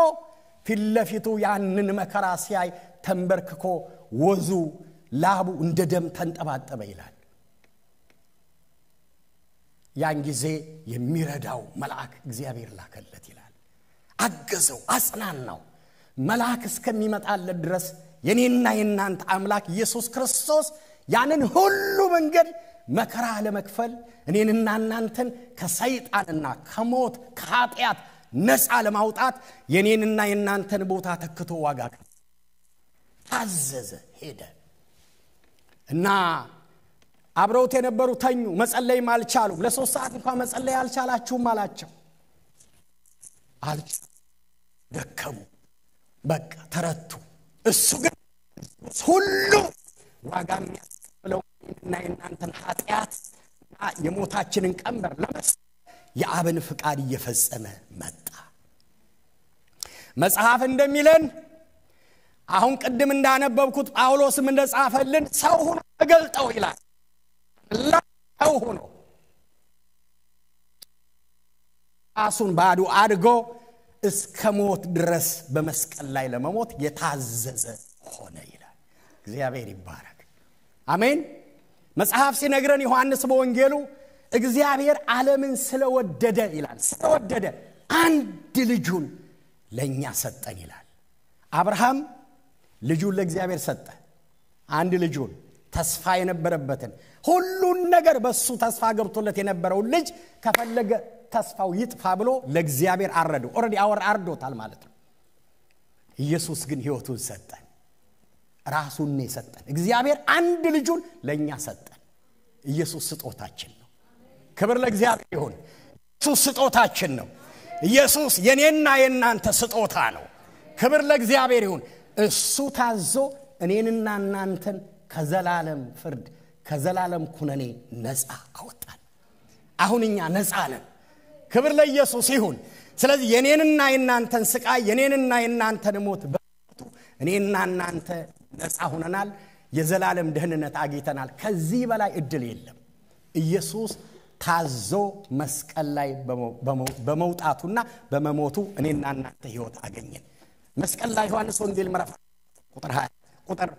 ፊለፊቱ ያንን መከራ ሲያይ ተንበርክኮ ወዙ ላቡ እንደ ደም ተንጠባጠበ ይላል ያን ጊዜ የሚረዳው መልአክ እግዚአብሔር ላከለት ይላል አገዘው አጽናናው መልአክ እስከሚመጣለት ድረስ የኔና የናንተ አምላክ ኢየሱስ ክርስቶስ ያንን ሁሉ መንገድ መከራ ለመክፈል እኔንና እናንተን ከሰይጣንና ከሞት ከኃጢአት ነፃ ለማውጣት የኔንና የናንተን ቦታ ተክቶ ዋጋ ታዘዘ ሄደ እና አብረውት የነበሩ ተኙ መጸለይም አልቻሉም ለ3 ሰዓት እንኳን መጸለይ አልቻላችሁም አላቸው ደከሙ በቃ ተረቱ እሱ ግን ሁሉ ዋጋ የሚያስከፍለው እና የናንተን ኃጢአት የሞታችንን ቀንበር ለመስጠት የአብን ፍቃድ እየፈጸመ መጣ መጽሐፍ እንደሚለን አሁን ቀደም እንዳነበብኩት ጳውሎስም እንደጻፈልን ሰው ሆኖ ተገልጠው ይላል ሰው ሆኖ ራሱን ባዶ አድርጎ እስከ ሞት ድረስ በመስቀል ላይ ለመሞት የታዘዘ ሆነ ይላል እግዚአብሔር ይባረክ አሜን መጽሐፍ ሲነግረን ዮሐንስ በወንጌሉ እግዚአብሔር ዓለምን ስለወደደ ይላል ስለወደደ አንድ ልጁን ለኛ ሰጠን ይላል አብርሃም ልጁን ለእግዚአብሔር ሰጠ አንድ ልጁን ተስፋ የነበረበትን ሁሉን ነገር በሱ ተስፋ ገብቶለት የነበረው ልጅ ከፈለገ ተስፋው ይጥፋ ብሎ ለእግዚአብሔር አረዱ ኦሬዲ አርዶታል ማለት ነው ኢየሱስ ግን ሕይወቱን ሰጠን ራሱን ነው ሰጠን እግዚአብሔር አንድ ልጁን ለኛ ሰጠን ኢየሱስ ስጦታችን ነው ክብር ለእግዚአብሔር ይሁን ኢየሱስ ስጦታችን ነው ኢየሱስ የኔና የናንተ ስጦታ ነው። ክብር ለእግዚአብሔር ይሁን። እሱ ታዞ እኔንና እናንተን ከዘላለም ፍርድ ከዘላለም ኩነኔ ነፃ አወጣን። አሁን እኛ ነፃ ነን። ክብር ለኢየሱስ ይሁን። ስለዚህ የኔንና የናንተን ስቃይ የኔንና የናንተን ሞት በሞቱ እኔና እናንተ ነፃ ሆነናል። የዘላለም ደህንነት አግኝተናል። ከዚህ በላይ እድል የለም። ኢየሱስ ታዞ መስቀል ላይ በመውጣቱና በመሞቱ እኔና እናንተ ሕይወት አገኘን። መስቀል ላይ ዮሐንስ ወንጌል ምዕራፍ ቁጥር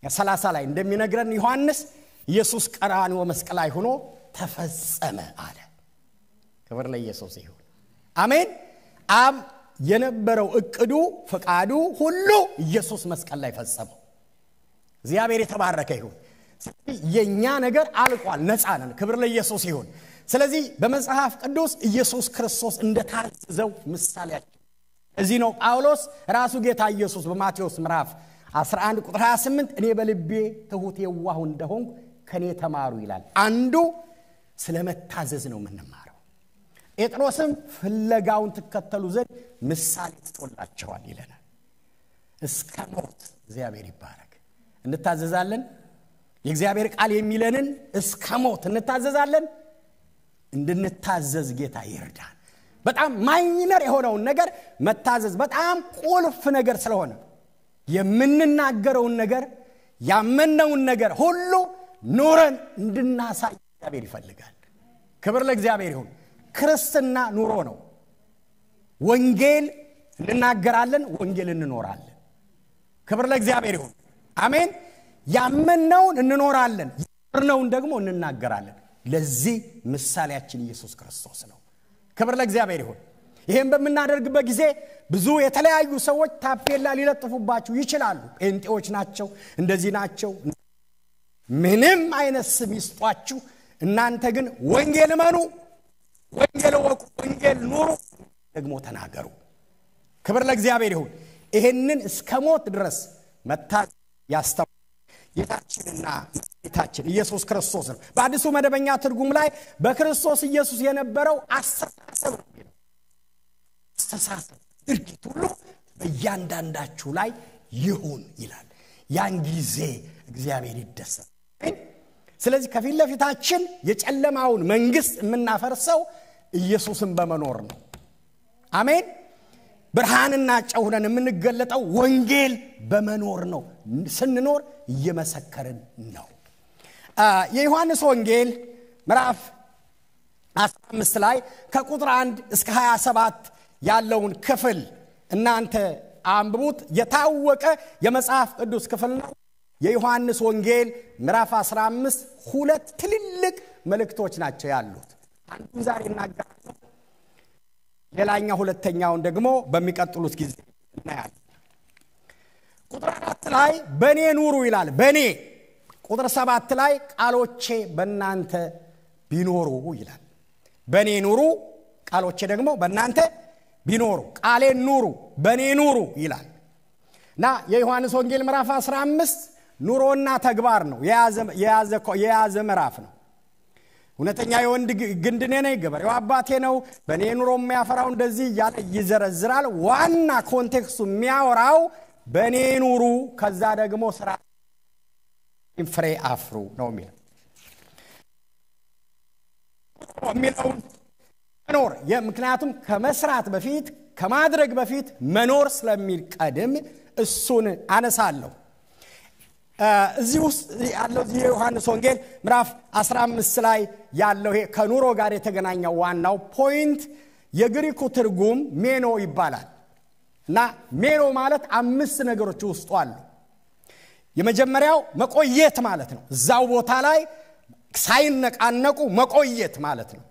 30 ላይ እንደሚነግረን ዮሐንስ ኢየሱስ ቀራንዮ መስቀል ላይ ሆኖ ተፈጸመ አለ። ክብር ለኢየሱስ ይሁን። አሜን። አብ የነበረው እቅዱ ፈቃዱ ሁሉ ኢየሱስ መስቀል ላይ ፈጸመው። እግዚአብሔር የተባረከ ይሁን። የኛ ነገር አልቋል፣ ነፃ ነን። ክብር ለኢየሱስ ይሁን። ስለዚህ በመጽሐፍ ቅዱስ ኢየሱስ ክርስቶስ እንደታዘዘው ምሳሌያችን እዚህ ነው። ጳውሎስ ራሱ ጌታ ኢየሱስ በማቴዎስ ምዕራፍ 11 ቁጥር 28 እኔ በልቤ ትሁት የዋህ እንደሆንኩ ከኔ ተማሩ ይላል። አንዱ ስለመታዘዝ ነው የምንማረው። ጴጥሮስም ፍለጋውን ተከተሉ ዘንድ ምሳሌ ተጥቶላቸዋል ይለናል። እስከ ሞት እግዚአብሔር ይባረክ። እንታዘዛለን። የእግዚአብሔር ቃል የሚለንን እስከ ሞት እንታዘዛለን። እንድንታዘዝ ጌታ ይርዳን። በጣም ማይነር የሆነውን ነገር መታዘዝ በጣም ቁልፍ ነገር ስለሆነ የምንናገረውን ነገር ያመነውን ነገር ሁሉ ኑረን እንድናሳይ እግዚአብሔር ይፈልጋል። ክብር ለእግዚአብሔር ይሁን። ክርስትና ኑሮ ነው። ወንጌል እንናገራለን፣ ወንጌል እንኖራለን። ክብር ለእግዚአብሔር ይሁን። አሜን። ያመነውን እንኖራለን፣ ያመነውን ደግሞ እንናገራለን። ለዚህ ምሳሌያችን ኢየሱስ ክርስቶስ ነው። ክብር ለእግዚአብሔር ይሁን። ይሄን በመናደርግበት ጊዜ ብዙ የተለያዩ ሰዎች ታፔላ ሊለጥፉባችሁ ይችላሉ። ጴንጤዎች ናቸው፣ እንደዚህ ናቸው፣ ምንም አይነት ስም ይስጧችሁ። እናንተ ግን ወንጌል እመኑ፣ ወንጌል ወቁ፣ ወንጌል ኑሩ፣ ደግሞ ተናገሩ። ክብር ለእግዚአብሔር ይሁን። ይሄንን እስከ ሞት ድረስ መታዘዝ ያስተምራል ጌታችንና ጌታችን ኢየሱስ ክርስቶስ ነው። በአዲሱ መደበኛ ትርጉም ላይ በክርስቶስ ኢየሱስ የነበረው አስተሳሰብ ነው። አስተሳሰብ ድርጊት ሁሉ በእያንዳንዳችሁ ላይ ይሁን ይላል። ያን ጊዜ እግዚአብሔር ይደሰታል። ስለዚህ ከፊት ለፊታችን የጨለማውን መንግስት የምናፈርሰው ኢየሱስን በመኖር ነው። አሜን። ብርሃንና ጨው ሆነን የምንገለጠው ወንጌል በመኖር ነው። ስንኖር እየመሰከርን ነው። የዮሐንስ ወንጌል ምዕራፍ 15 ላይ ከቁጥር 1 እስከ 27 ያለውን ክፍል እናንተ አንብቡት። የታወቀ የመጽሐፍ ቅዱስ ክፍል ነው። የዮሐንስ ወንጌል ምዕራፍ 15 ሁለት ትልልቅ መልእክቶች ናቸው ያሉት። አንዱን ዛሬ እናገራለሁ፣ ሌላኛው ሁለተኛውን ደግሞ በሚቀጥሉት ጊዜ እናያለን። ቁጥር 4 ላይ በኔ ኑሩ ይላል። በኔ ቁጥር 7 ላይ ቃሎቼ በእናንተ ቢኖሩ ይላል። በኔ ኑሩ፣ ቃሎቼ ደግሞ በእናንተ ቢኖሩ፣ ቃሌን ኑሩ፣ በኔ ኑሩ ይላል። እና የዮሐንስ ወንጌል ምዕራፍ 15 ኑሮና ተግባር ነው የያዘ ምዕራፍ ነው። እውነተኛ የወንድ ግንድ እኔ ነኝ፣ ገበሬው አባቴ ነው፣ በኔ ኑሮ የሚያፈራው እንደዚህ እያለ ይዘረዝራል። ዋና ኮንቴክስቱ የሚያወራው በኔ ኑሩ፣ ከዛ ደግሞ ስራ ፍሬ አፍሩ ነው የሚለው። መኖር ምክንያቱም ከመስራት በፊት ከማድረግ በፊት መኖር ስለሚቀድም እሱን አነሳለሁ። እዚህ ውስጥ ያለው የዮሐንስ ወንጌል ምዕራፍ 15 ላይ ያለው ከኑሮ ጋር የተገናኘው ዋናው ፖይንት የግሪኩ ትርጉም ሜኖ ይባላል። እና ሜኖ ማለት 5 ነገሮች ውስጡ አሉ። የመጀመሪያው መቆየት ማለት ነው። እዛው ቦታ ላይ ሳይነቃነቁ መቆየት ማለት ነው።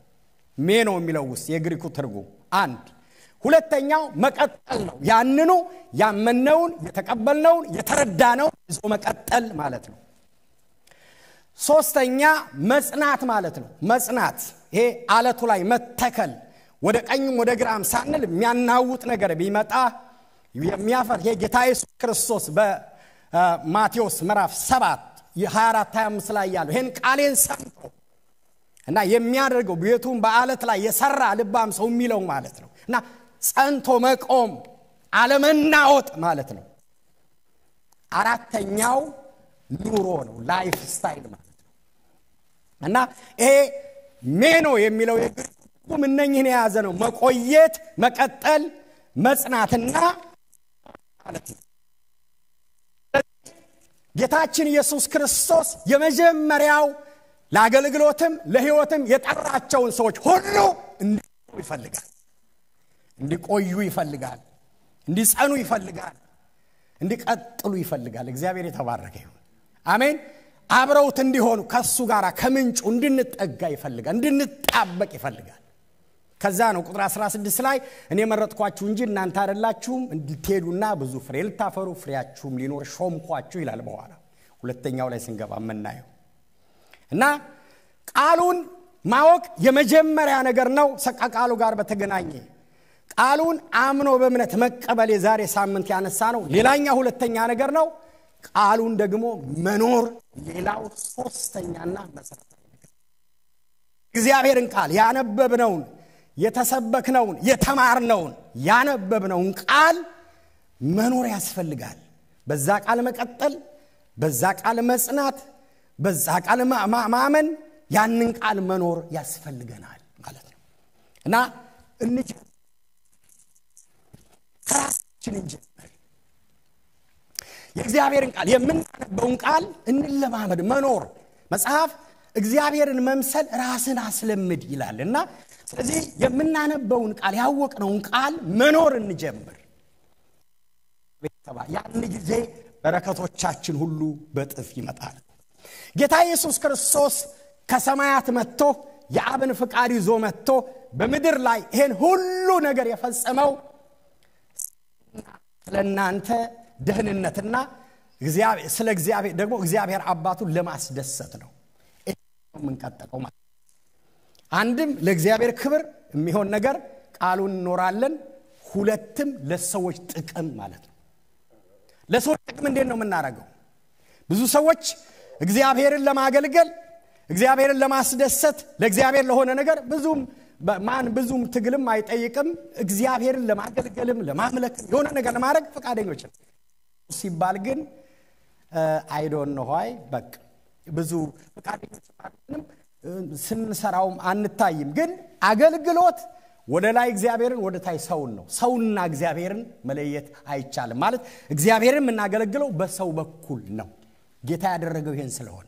ሜኖ የሚለው ውስጥ የግሪኩ ትርጉም አንድ። ሁለተኛው መቀጠል ነው። ያንኑ ያመነውን የተቀበልነውን የተረዳነውን ይዞ መቀጠል ማለት ነው። ሶስተኛ መጽናት ማለት ነው። መጽናት ይሄ አለቱ ላይ መተከል፣ ወደ ቀኝም ወደ ግራም ሳንል የሚያናውጥ ነገር ቢመጣ የሚያፈር የጌታ ኢየሱስ ክርስቶስ በማቴዎስ ምዕራፍ 7 የ24-25 ላይ ያለው ይሄን ቃሌን ሰምቶ እና የሚያደርገው ቤቱን በአለት ላይ የሰራ ልባም ሰው የሚለው ማለት ነው። እና ጸንቶ መቆም አለመናወጥ ማለት ነው። አራተኛው ኑሮ ነው፣ ላይፍ ስታይል ማለት ነው። እና ይሄ ሜኖ የሚለው የግሪኩ እነኚህን የያዘ ነው። መቆየት፣ መቀጠል፣ መጽናትና ማለት ነው። ጌታችን ኢየሱስ ክርስቶስ የመጀመሪያው ለአገልግሎትም ለሕይወትም የጠራቸውን ሰዎች ሁሉ እንዲቆዩ ይፈልጋል፣ እንዲቆዩ ይፈልጋል፣ እንዲጸኑ ይፈልጋል፣ እንዲቀጥሉ ይፈልጋል። እግዚአብሔር የተባረከ ይሁን። አሜን። አብረውት እንዲሆኑ ከሱ ጋር ከምንጩ እንድንጠጋ ይፈልጋል፣ እንድንጣበቅ ይፈልጋል። ከዛ ነው ቁጥር 16 ላይ እኔ መረጥኳችሁ እንጂ እናንተ አይደላችሁም እንድትሄዱና ብዙ ፍሬ ልታፈሩ ፍሬያችሁም ሊኖር ሾምኳችሁ ይላል። በኋላ ሁለተኛው ላይ ስንገባ የምናየው እና ቃሉን ማወቅ የመጀመሪያ ነገር ነው። ከቃሉ ጋር በተገናኘ ቃሉን አምኖ በእምነት መቀበል የዛሬ ሳምንት ያነሳ ነው። ሌላኛው ሁለተኛ ነገር ነው። ቃሉን ደግሞ መኖር ሌላው ሶስተኛና መሰረታዊ ነገር። እግዚአብሔርን ቃል ያነበብነውን የተሰበክነውን የተማርነውን ያነበብነውን ቃል መኖር ያስፈልጋል። በዛ ቃል መቀጠል፣ በዛ ቃል መጽናት፣ በዛ ቃል ማመን፣ ያንን ቃል መኖር ያስፈልገናል ማለት ነው። እና ከራሳችን እንጀምር። የእግዚአብሔርን ቃል የምናነበውን ቃል እንለማመድ መኖር። መጽሐፍ እግዚአብሔርን መምሰል ራስን አስለምድ ይላልና ስለዚህ የምናነበውን ቃል ያወቅነውን ቃል መኖር እንጀምር። ያን ጊዜ በረከቶቻችን ሁሉ በጥፍ ይመጣል። ጌታ ኢየሱስ ክርስቶስ ከሰማያት መጥቶ የአብን ፍቃድ ይዞ መጥቶ በምድር ላይ ይሄን ሁሉ ነገር የፈጸመው ስለናንተ ደህንነትና ስለ እግዚአብሔር ደግሞ እግዚአብሔር አባቱን ለማስደሰት ነው። የምንቀጠቀው ማለት አንድም ለእግዚአብሔር ክብር የሚሆን ነገር ቃሉን እንኖራለን፣ ሁለትም ለሰዎች ጥቅም ማለት ነው። ለሰዎች ጥቅም እንዴት ነው የምናደርገው? ብዙ ሰዎች እግዚአብሔርን ለማገልገል እግዚአብሔርን ለማስደሰት ለእግዚአብሔር ለሆነ ነገር ብዙም ትግልም አይጠይቅም። እግዚአብሔርን ለማገልገልም ለማምለክም የሆነ ነገር ለማድረግ ፈቃደኞች ነው ሲባል ግን አይ ዶንት ኖ ዋይ በቃ ብዙ ፈቃደኞች አይደለም፣ ስንሰራውም አንታይም። ግን አገልግሎት ወደ ላይ እግዚአብሔርን ወደ ታይ ሰውን ነው። ሰውና እግዚአብሔርን መለየት አይቻልም። ማለት እግዚአብሔርን የምናገለግለው በሰው በኩል ነው። ጌታ ያደረገው ይሄን ስለሆነ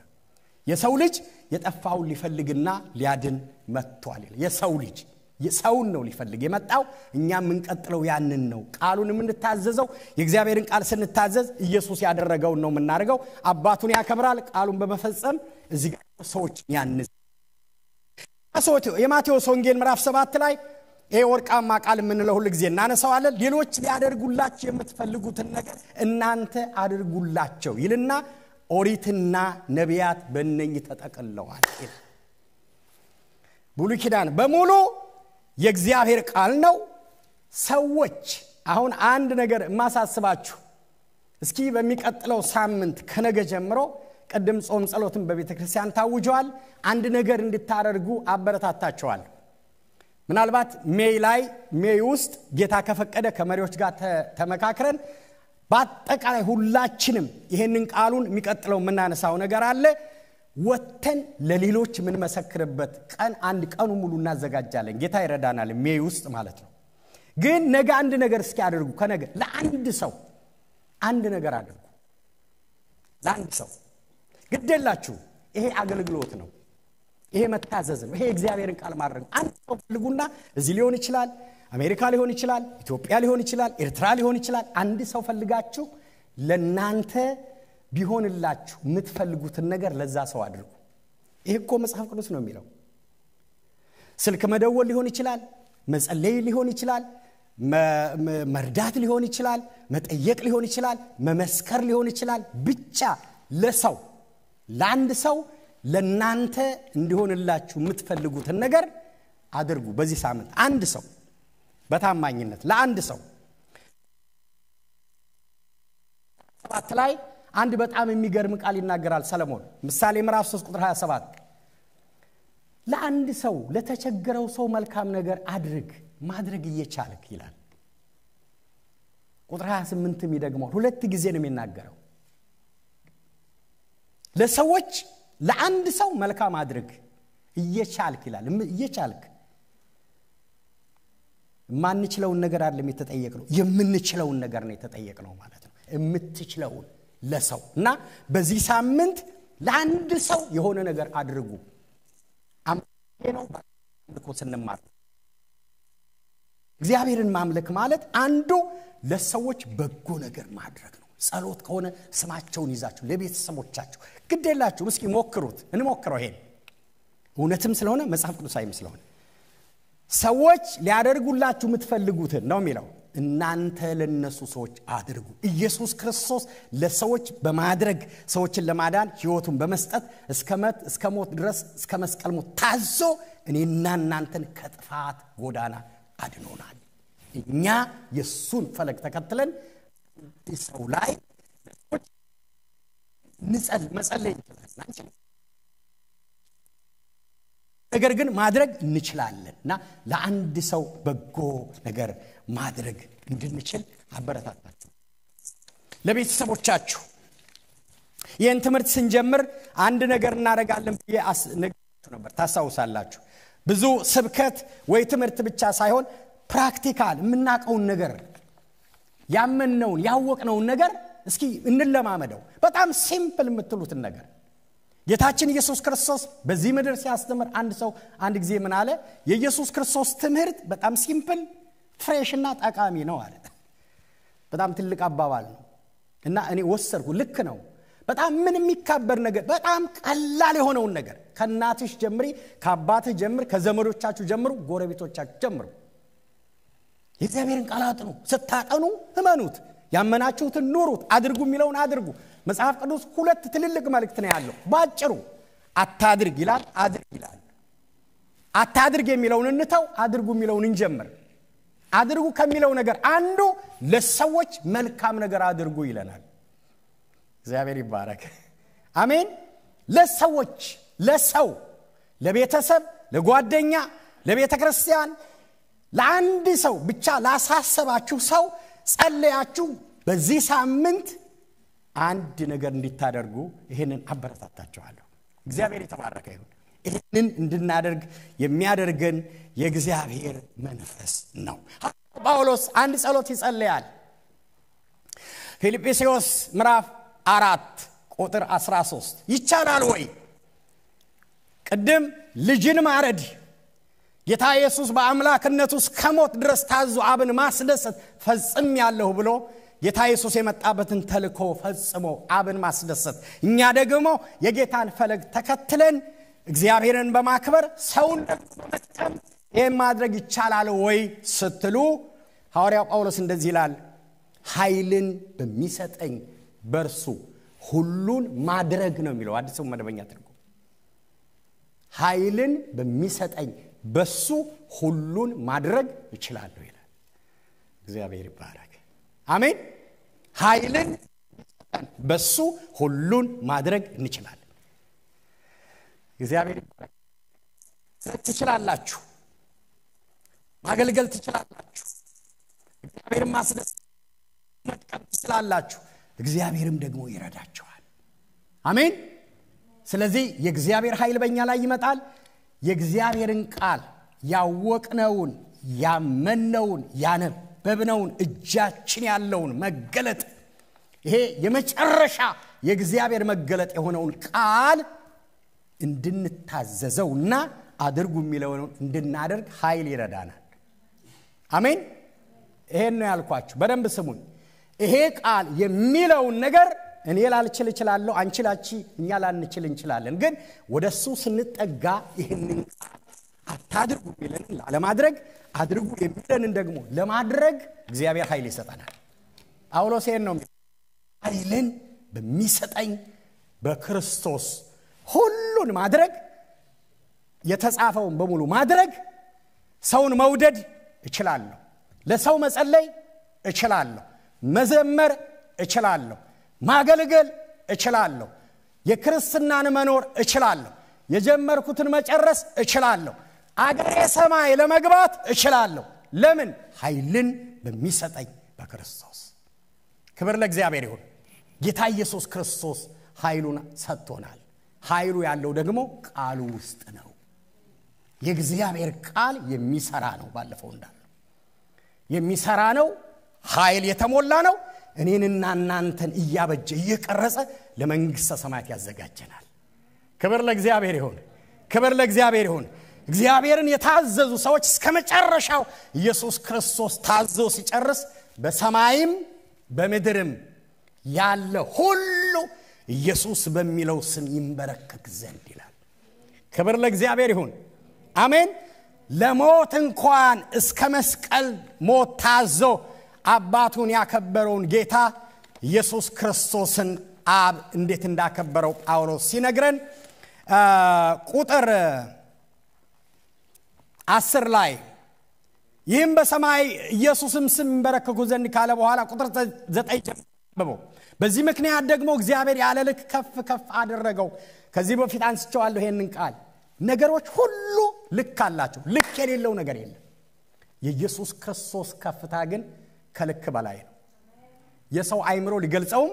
የሰው ልጅ የጠፋውን ሊፈልግና ሊያድን መጥቷል። የሰው ልጅ የሰውን ነው ሊፈልግ የመጣው። እኛም እንቀጥለው ያንን ነው። ቃሉን የምንታዘዘው የእግዚአብሔርን ቃል ስንታዘዝ ኢየሱስ ያደረገውን ነው የምናደርገው። አባቱን ያከብራል ቃሉን በመፈጸም እዚህ ጋር ሰዎች ያንስ የማቴዎስ ወንጌል ምዕራፍ 7 ላይ ይሄ ወርቃማ ቃል የምንለው ሁሉ ጊዜ እናነሳዋለን። ሌሎች ሊያደርጉላችሁ የምትፈልጉትን ነገር እናንተ አድርጉላቸው ይልና ኦሪትና ነቢያት በእነኚህ ተጠቅለዋል። ብሉይ ኪዳን በሙሉ የእግዚአብሔር ቃል ነው። ሰዎች አሁን አንድ ነገር ማሳስባችሁ እስኪ በሚቀጥለው ሳምንት ከነገ ጀምሮ ቀደም ጾም ጸሎትን በቤተክርስቲያን ታውጇል። አንድ ነገር እንድታደርጉ አበረታታችኋል። ምናልባት ሜይ ውስጥ ጌታ ከፈቀደ ከመሪዎች ጋር ተመካክረን በአጠቃላይ ሁላችንም ይሄንን ቃሉን የሚቀጥለው የምናነሳው ነገር አለ። ወተን ለሌሎች ምን መሰክርበት ቀን አንድ ቀኑ ሙሉ እናዘጋጃለን። ጌታ ይረዳናል። ሜይ ውስጥ ማለት ነው። ግን ነገ አንድ ነገር እስኪ አድርጉ። ከነገ ለአንድ ሰው አንድ ነገር አድርጉ። ለአንድ ሰው ግዴላችሁ። ይሄ አገልግሎት ነው። ይሄ መታዘዝ ነው። ይሄ እግዚአብሔርን ቃል ማድረግ። አንድ ሰው ፈልጉና እዚህ ሊሆን ይችላል፣ አሜሪካ ሊሆን ይችላል፣ ኢትዮጵያ ሊሆን ይችላል፣ ኤርትራ ሊሆን ይችላል። አንድ ሰው ፈልጋችሁ ለናንተ ቢሆንላችሁ የምትፈልጉትን ነገር ለዛ ሰው አድርጉ። ይሄ እኮ መጽሐፍ ቅዱስ ነው የሚለው። ስልክ መደወል ሊሆን ይችላል፣ መጸለይ ሊሆን ይችላል፣ መርዳት ሊሆን ይችላል፣ መጠየቅ ሊሆን ይችላል፣ መመስከር ሊሆን ይችላል። ብቻ ለሰው ለአንድ ሰው ለናንተ እንዲሆንላችሁ የምትፈልጉትን ነገር አድርጉ። በዚህ ሳምንት አንድ ሰው በታማኝነት ለአንድ ሰው 7 ላይ አንድ በጣም የሚገርም ቃል ይናገራል ሰለሞን። ምሳሌ ምዕራፍ 3 ቁጥር 27 ለአንድ ሰው ለተቸገረው ሰው መልካም ነገር ማድረግ እየቻልክ ይላል። ቁጥር 28 የሚደግመው ሁለት ጊዜ ነው የሚናገረው። ለሰዎች ለአንድ ሰው መልካም ማድረግ እየቻልክ ይላል። እየቻልክ ማንችለውን ነገር አይደለም የተጠየቅነው፣ የምንችለውን ነገር ነው የተጠየቅነው ማለት ነው። የምትችለውን ለሰው እና በዚህ ሳምንት ለአንድ ሰው የሆነ ነገር አድርጉ። አምልኮ ነው ባልኮ ስንማር እግዚአብሔርን ማምለክ ማለት አንዱ ለሰዎች በጎ ነገር ማድረግ ነው። ጸሎት ከሆነ ስማቸውን ይዛችሁ ለቤተሰቦቻችሁ ግዴላችሁ እስኪ ሞክሩት። እንሞክረው። ይሄን እውነትም ስለሆነ መጽሐፍ ቅዱሳዊም ስለሆነ ሰዎች ሊያደርጉላችሁ የምትፈልጉትን ነው የሚለው። እናንተ ለነሱ ሰዎች አድርጉ። ኢየሱስ ክርስቶስ ለሰዎች በማድረግ ሰዎችን ለማዳን ሕይወቱን በመስጠት እስከ ሞት ድረስ እስከ መስቀል ሞት ታዞ እኔና እናንተን ከጥፋት ጎዳና አድኖናል። እኛ የሱን ፈለግ ተከትለን ሰው ላይ መጸለይ እንችላለን። ነገር ግን ማድረግ እንችላለንና ለአንድ ሰው በጎ ነገር ማድረግ እንድንችል አበረታታችሁ። ለቤተሰቦቻችሁ ይህን ትምህርት ስንጀምር አንድ ነገር እናደርጋለን ብዬ ነግራችሁ ነበር። ታስታውሳላችሁ። ብዙ ስብከት ወይ ትምህርት ብቻ ሳይሆን ፕራክቲካል የምናውቀውን ነገር ያመንነውን ያወቅነውን ነገር እስኪ እንለማመደው። በጣም ሲምፕል የምትሉትን ነገር ጌታችን ኢየሱስ ክርስቶስ በዚህ ምድር ሲያስተምር አንድ ጊዜ ምን አለ? የኢየሱስ ክርስቶስ ትምህርት በጣም ሲምፕል ፍሬሽና ጠቃሚ ነው አለ። በጣም ትልቅ አባባል ነው እና እኔ ወሰድኩ። ልክ ነው። በጣም ምን የሚካበር ነገር፣ በጣም ቀላል የሆነውን ነገር ከእናትሽ ጀምሪ፣ ከአባትህ ጀምር፣ ከዘመዶቻችሁ ጀምሩ፣ ጎረቤቶቻችሁ ጀምሩ። የእግዚአብሔርን ቃል አጥኑ። ስታጠኑ እመኑት፣ ያመናችሁትን ኑሩት፣ አድርጉ የሚለውን አድርጉ። መጽሐፍ ቅዱስ ሁለት ትልልቅ መልእክት ነው ያለው። ባጭሩ አታድርግ ይላል፣ አድርግ ይላል። አታድርግ የሚለውን እንተው፣ አድርጉ የሚለውን እንጀምር። አድርጉ ከሚለው ነገር አንዱ ለሰዎች መልካም ነገር አድርጉ ይለናል። እግዚአብሔር ይባረክ። አሜን። ለሰዎች፣ ለሰው፣ ለቤተሰብ፣ ለጓደኛ፣ ለቤተክርስቲያን፣ ለአንድ ሰው ብቻ ላሳሰባችሁ ሰው ጸልያችሁ በዚህ ሳምንት አንድ ነገር እንድታደርጉ ይሄንን አበረታታችኋለሁ። እግዚአብሔር የተባረከ ይሁን። ይሄንን እንድናደርግ የሚያደርገን የእግዚአብሔር መንፈስ ነው። ጳውሎስ አንድ ጸሎት ይጸልያል። ፊልጵስዩስ ምዕራፍ 4 ቁጥር 13 ይቻላል ወይ? ቅድም ልጅን ማረድ ጌታ ኢየሱስ በአምላክነቱ እስከ ሞት ድረስ ታዞ አብን ማስደሰት ፈጽም ያለው ብሎ ጌታ ኢየሱስ የመጣበትን ተልኮ ፈጽሞ አብን ማስደሰት፣ እኛ ደግሞ የጌታን ፈለግ ተከትለን እግዚአብሔርን በማክበር ሰውን በመጥቀም ይህን ማድረግ ይቻላል ወይ ስትሉ ሐዋርያው ጳውሎስ እንደዚህ ይላል፣ ኃይልን በሚሰጠኝ በርሱ ሁሉን ማድረግ ነው የሚለው አዲስ መደበኛ ትርጉም። ኃይልን በሚሰጠኝ በሱ ሁሉን ማድረግ ይችላል ይላል። እግዚአብሔር ይባረክ። አሜን። ኃይልን በሱ ሁሉን ማድረግ እንችላለን። እግዚአብሔር ይባረክ። ትችላላችሁ፣ ማገልገል ትችላላችሁ፣ እግዚአብሔርን ማስደሰት መጥቀም ትችላላችሁ። እግዚአብሔርም ደግሞ ይረዳችኋል። አሜን። ስለዚህ የእግዚአብሔር ኃይል በእኛ ላይ ይመጣል። የእግዚአብሔርን ቃል ያወቅነውን ያመነውን ያነበብነውን እጃችን ያለውን መገለጥ፣ ይሄ የመጨረሻ የእግዚአብሔር መገለጥ የሆነውን ቃል እንድንታዘዘውና አድርጉ የሚለውን እንድናደርግ ኃይል ይረዳናል። አሜን። ይሄን ነው ያልኳችሁ። በደንብ ስሙኝ። ይሄ ቃል የሚለውን ነገር እኔ ላልችል እችላለሁ፣ አንቺ ላቺ፣ እኛ ላንችል እንችላለን። ግን ወደሱ ስንጠጋ ይሄንን ቃል አታድርጉ የሚለንን ለማድረግ፣ አድርጉ የሚለንን ደግሞ ለማድረግ እግዚአብሔር ኃይል ይሰጠናል። ጳውሎስ ይሄን ነው ኃይልን በሚሰጠኝ በክርስቶስ ሁሉን ማድረግ፣ የተጻፈውን በሙሉ ማድረግ፣ ሰውን መውደድ እችላለሁ፣ ለሰው መጸለይ እችላለሁ፣ መዘመር እችላለሁ፣ ማገልገል እችላለሁ፣ የክርስትናን መኖር እችላለሁ። የጀመርኩትን መጨረስ እችላለሁ አገሬ ሰማይ ለመግባት እችላለሁ ለምን ኃይልን በሚሰጠኝ በክርስቶስ ክብር ለእግዚአብሔር ይሁን ጌታ ኢየሱስ ክርስቶስ ኃይሉን ሰጥቶናል ኃይሉ ያለው ደግሞ ቃሉ ውስጥ ነው የእግዚአብሔር ቃል የሚሰራ ነው ባለፈው እንዳለ የሚሰራ ነው ኃይል የተሞላ ነው እኔንና እናንተን እያበጀ እየቀረጸ ለመንግስተ ሰማያት ያዘጋጀናል ክብር ለእግዚአብሔር ይሁን ክብር ለእግዚአብሔር ይሁን እግዚአብሔርን የታዘዙ ሰዎች እስከመጨረሻው ኢየሱስ ክርስቶስ ታዞ ሲጨርስ በሰማይም በምድርም ያለ ሁሉ ኢየሱስ በሚለው ስም ይንበረከክ ዘንድ ይላል ክብር ለእግዚአብሔር ይሁን አሜን ለሞት እንኳን እስከ መስቀል ሞት ታዞ አባቱን ያከበረውን ጌታ ኢየሱስ ክርስቶስን አብ እንዴት እንዳከበረው ጳውሎስ ሲነግረን ቁጥር 10 ላይ ይህም በሰማይ ኢየሱስም ስም ይንበረከኩ ዘንድ ካለ በኋላ ቁጥር 9 ጀምሮ በዚህ ምክንያት ደግሞ እግዚአብሔር ያለ ልክ ከፍ ከፍ አደረገው ከዚህ በፊት አንስቼዋለሁ ይሄንን ቃል ነገሮች ሁሉ ልክ አላቸው ልክ የሌለው ነገር የለም የኢየሱስ ክርስቶስ ከፍታ ግን ከልክ በላይ ነው የሰው አይምሮ ሊገልጸው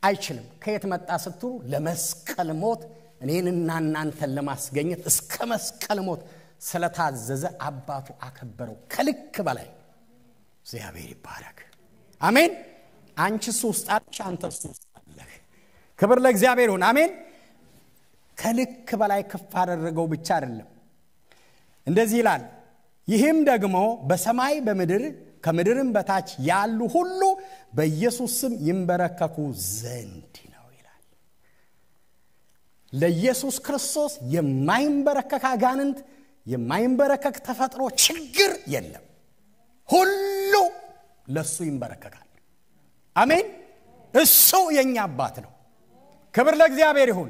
አይችልም ከየት መጣ ስትሉ ለመስቀል ሞት እኔንና እናንተን ለማስገኘት እስከ መስቀል ሞት ስለታዘዘ አባቱ አከበረው ከልክ በላይ እግዚአብሔር ይባረክ አሜን አንቺ ሱስት አጥሽ አንተ ሱስት አለህ ክብር ለእግዚአብሔር ይሁን አሜን ከልክ በላይ ከፍ አደረገው ብቻ አይደለም እንደዚህ ይላል ይህም ደግሞ በሰማይ በምድር ከምድርም በታች ያሉ ሁሉ በኢየሱስ ስም ይንበረከኩ ዘንድ ነው ይላል ለኢየሱስ ክርስቶስ የማይንበረከክ አጋንንት የማይንበረከክ ተፈጥሮ ችግር የለም ሁሉ ለሱ ይንበረከካል አሜን እሱ የኛ አባት ነው ክብር ለእግዚአብሔር ይሁን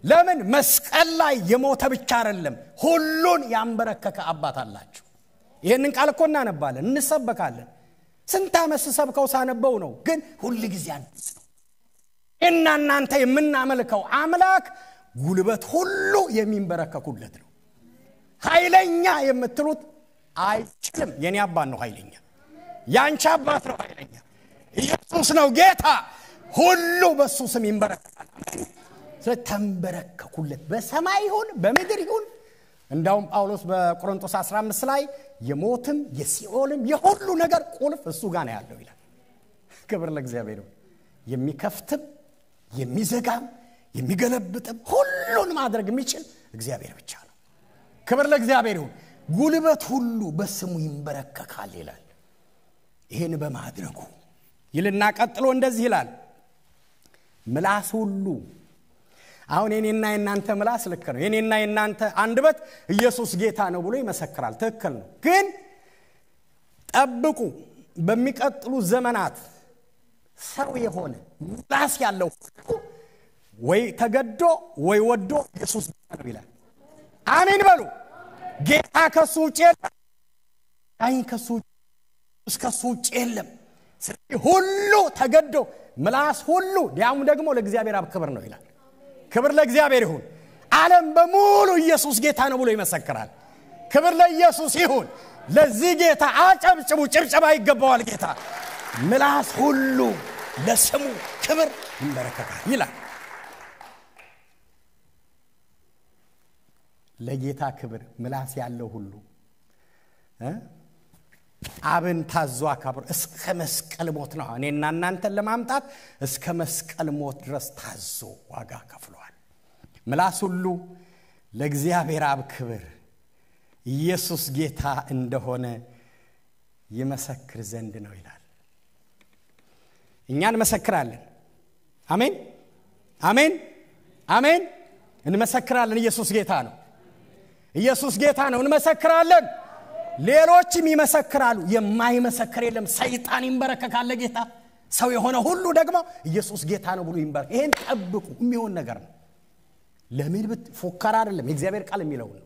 ለምን መስቀል ላይ የሞተ ብቻ አይደለም ሁሉን ያንበረከከ አባት አላችሁ ይሄንን ቃል እኮ እናነባለን እንሰበካለን ስንት ዓመት ሰብከው ሳነበው ነው ግን ሁሉ ጊዜ አንስ ነው እናንተ የምናመልከው አምላክ ጉልበት ሁሉ የሚንበረከኩለት ነው ኃይለኛ የምትሉት አይችልም የኔ አባት ነው ኃይለኛ ያንቺ አባት ነው ኃይለኛ ኢየሱስ ነው ጌታ ሁሉ በሱ ስም ይንበረከካል ስለተንበረከኩለት በሰማይ ይሁን በምድር ይሁን እንዳውም ጳውሎስ በቆሮንቶስ 15 ላይ የሞትም የሲኦልም የሁሉ ነገር ቁልፍ እሱ ጋር ነው ያለው ይላል ክብር ለእግዚአብሔር ይሁን የሚከፍትም የሚዘጋም የሚገለብጥም ሁሉን ማድረግ የሚችል እግዚአብሔር ብቻ ነው ክብር ለእግዚአብሔር ይሁን ጉልበት ሁሉ በስሙ ይንበረከካል ይላል ይሄን በማድረጉ ይልና ቀጥሎ እንደዚህ ይላል ምላስ ሁሉ አሁን የኔና የናንተ ምላስ ልክ ነው የኔና የናንተ አንደበት ኢየሱስ ጌታ ነው ብሎ ይመሰክራል ትክክል ነው ግን ጠብቁ በሚቀጥሉ ዘመናት ሰው የሆነ ምላስ ያለው ወይ ተገዶ ወይ ወዶ ኢየሱስ ጌታ ነው ይላል አሜን በሉ ጌታ ከሱ ውጪ አይ ከሱ እስከሱ ውጪ የለም ሁሉ ተገዶ ምላስ ሁሉ ዲያሙ ደግሞ ለእግዚአብሔር አብ ክብር ነው ይላል ክብር ለእግዚአብሔር ይሁን ዓለም በሙሉ ኢየሱስ ጌታ ነው ብሎ ይመሰክራል ክብር ለኢየሱስ ይሁን ለዚህ ጌታ አጨብጭቡ ጭብጨባ ይገባዋል ጌታ ምላስ ሁሉ ለስሙ ክብር ይንበረከካል ይላል ለጌታ ክብር ምላስ ያለው ሁሉ አብን ታዟ አከብሮ እስከ መስቀል ሞት ነው እኔና እናንተን ለማምጣት እስከ መስቀል ሞት ድረስ ታዞ ዋጋ ከፍሏል ምላስ ሁሉ ለእግዚአብሔር አብ ክብር ኢየሱስ ጌታ እንደሆነ ይመሰክር ዘንድ ነው ይላል እኛን መሰክራለን አሜን አሜን አሜን እንመሰክራለን ኢየሱስ ጌታ ነው ኢየሱስ ጌታ ነው እንመሰክራለን ሌሎችም ይመሰክራሉ የማይመሰክር የለም ሰይጣን ይንበረከካል ለጌታ ሰው የሆነ ሁሉ ደግሞ ኢየሱስ ጌታ ነው ብሎ ይንበረከክ ይሄን ጠብቁ የሚሆን ነገር ነው ለምን ፎከራ አይደለም የእግዚአብሔር ቃል የሚለው ነው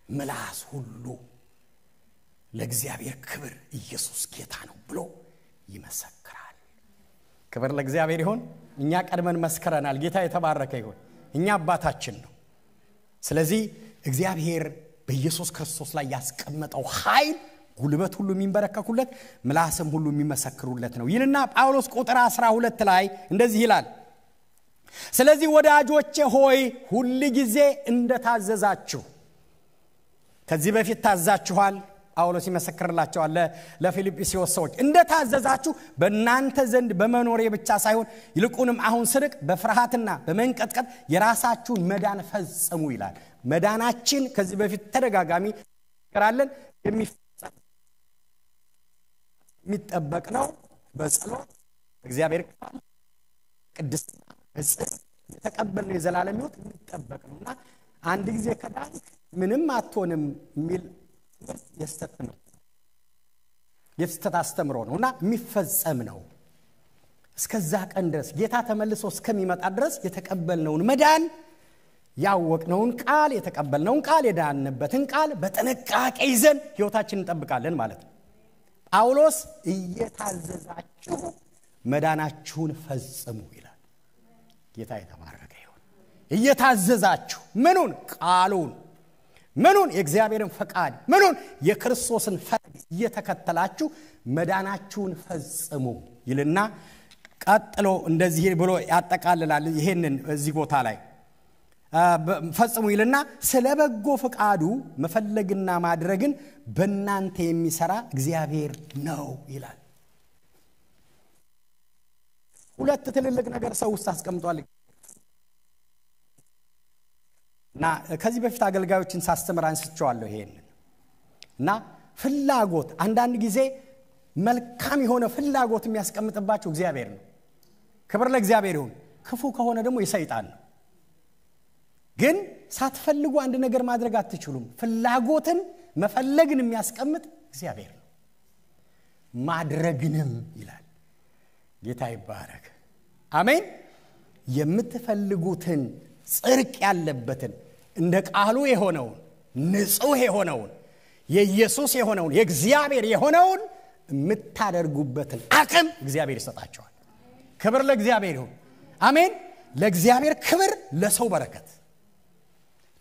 ምላስ ሁሉ ለእግዚአብሔር ክብር ኢየሱስ ጌታ ነው ብሎ ይመሰክራል ክብር ለእግዚአብሔር ይሁን እኛ ቀድመን መስከረናል ጌታ የተባረከ ይሁን እኛ አባታችን ነው። ስለዚህ እግዚአብሔር በኢየሱስ ክርስቶስ ላይ ያስቀመጠው ኃይል ጉልበት ሁሉ የሚንበረከኩለት ምላስም ሁሉ የሚመሰክሩለት ነው ይልና ጳውሎስ ቁጥር 12 ላይ እንደዚህ ይላል ስለዚህ ወዳጆቼ ሆይ ሁሉ ጊዜ እንደታዘዛችሁ ከዚህ በፊት ታዛችኋል ጳውሎስ ይመሰክርላቸዋል ለፊልጵስዩስ ሰዎች እንደታዘዛችሁ በእናንተ ዘንድ በመኖሬ ብቻ ሳይሆን ይልቁንም አሁን ስርቅ በፍርሃትና በመንቀጥቀጥ የራሳችሁን መዳን ፈጽሙ ይላል መዳናችን ከዚህ በፊት ተደጋጋሚ ተከራለን የሚጠበቅ ነው በጸሎት እግዚአብሔር ቅድስና የተቀበልነው የዘላለም ሕይወት የሚጠበቅ ነውና አንድ ጊዜ ከዳን ምንም አትሆንም የሚል የስተታስተምሮ ነውና የሚፈጸም ነው እስከዛ ቀን ድረስ ጌታ ተመልሶ እስከሚመጣ ድረስ የተቀበልነውን መዳን ያወቅነውን ቃል የተቀበልነውን ቃል የዳንበትን ቃል በጥንቃቄ ይዘን ሕይወታችንን እንጠብቃለን ማለት ነው ጳውሎስ እየታዘዛችሁ መዳናችሁን ፈጽሙ ይላል ጌታ የተባረከ ይሁን እየታዘዛችሁ ምኑን ቃሉን ምኑን የእግዚአብሔርን ፈቃድ ምኑን የክርስቶስን ፈቃድ እየተከተላችሁ መዳናችሁን ፈጽሙ ይልና ቀጥሎ እንደዚህ ብሎ ያጠቃልላል ይሄንን እዚህ ቦታ ላይ ፈጽሙ ይልና ስለበጎ ፈቃዱ መፈለግና ማድረግን በእናንተ የሚሰራ እግዚአብሔር ነው ይላል ሁለት ትልልቅ ነገር ሰው ውስጥ አስቀምጧል እና ከዚህ በፊት አገልጋዮችን ሳስተምር አንስቼዋለሁ ይሄንና ፍላጎት አንዳንድ ጊዜ መልካም የሆነ ፍላጎት የሚያስቀምጥባችሁ እግዚአብሔር ነው ክብር ለእግዚአብሔር ይሁን ክፉ ከሆነ ደግሞ የሰይጣን ነው ግን ሳትፈልጉ አንድ ነገር ማድረግ አትችሉም ፍላጎትን መፈለግን የሚያስቀምጥ እግዚአብሔር ነው ማድረግንም ይላል ጌታ ይባረክ አሜን የምትፈልጉትን ጽድቅ ያለበትን እንደ ቃሉ የሆነውን ንጹህ የሆነውን የኢየሱስ የሆነውን የእግዚአብሔር የሆነውን የምታደርጉበትን አቅም እግዚአብሔር ይሰጣቸዋል ክብር ለእግዚአብሔር ይሁን አሜን ለእግዚአብሔር ክብር ለሰው በረከት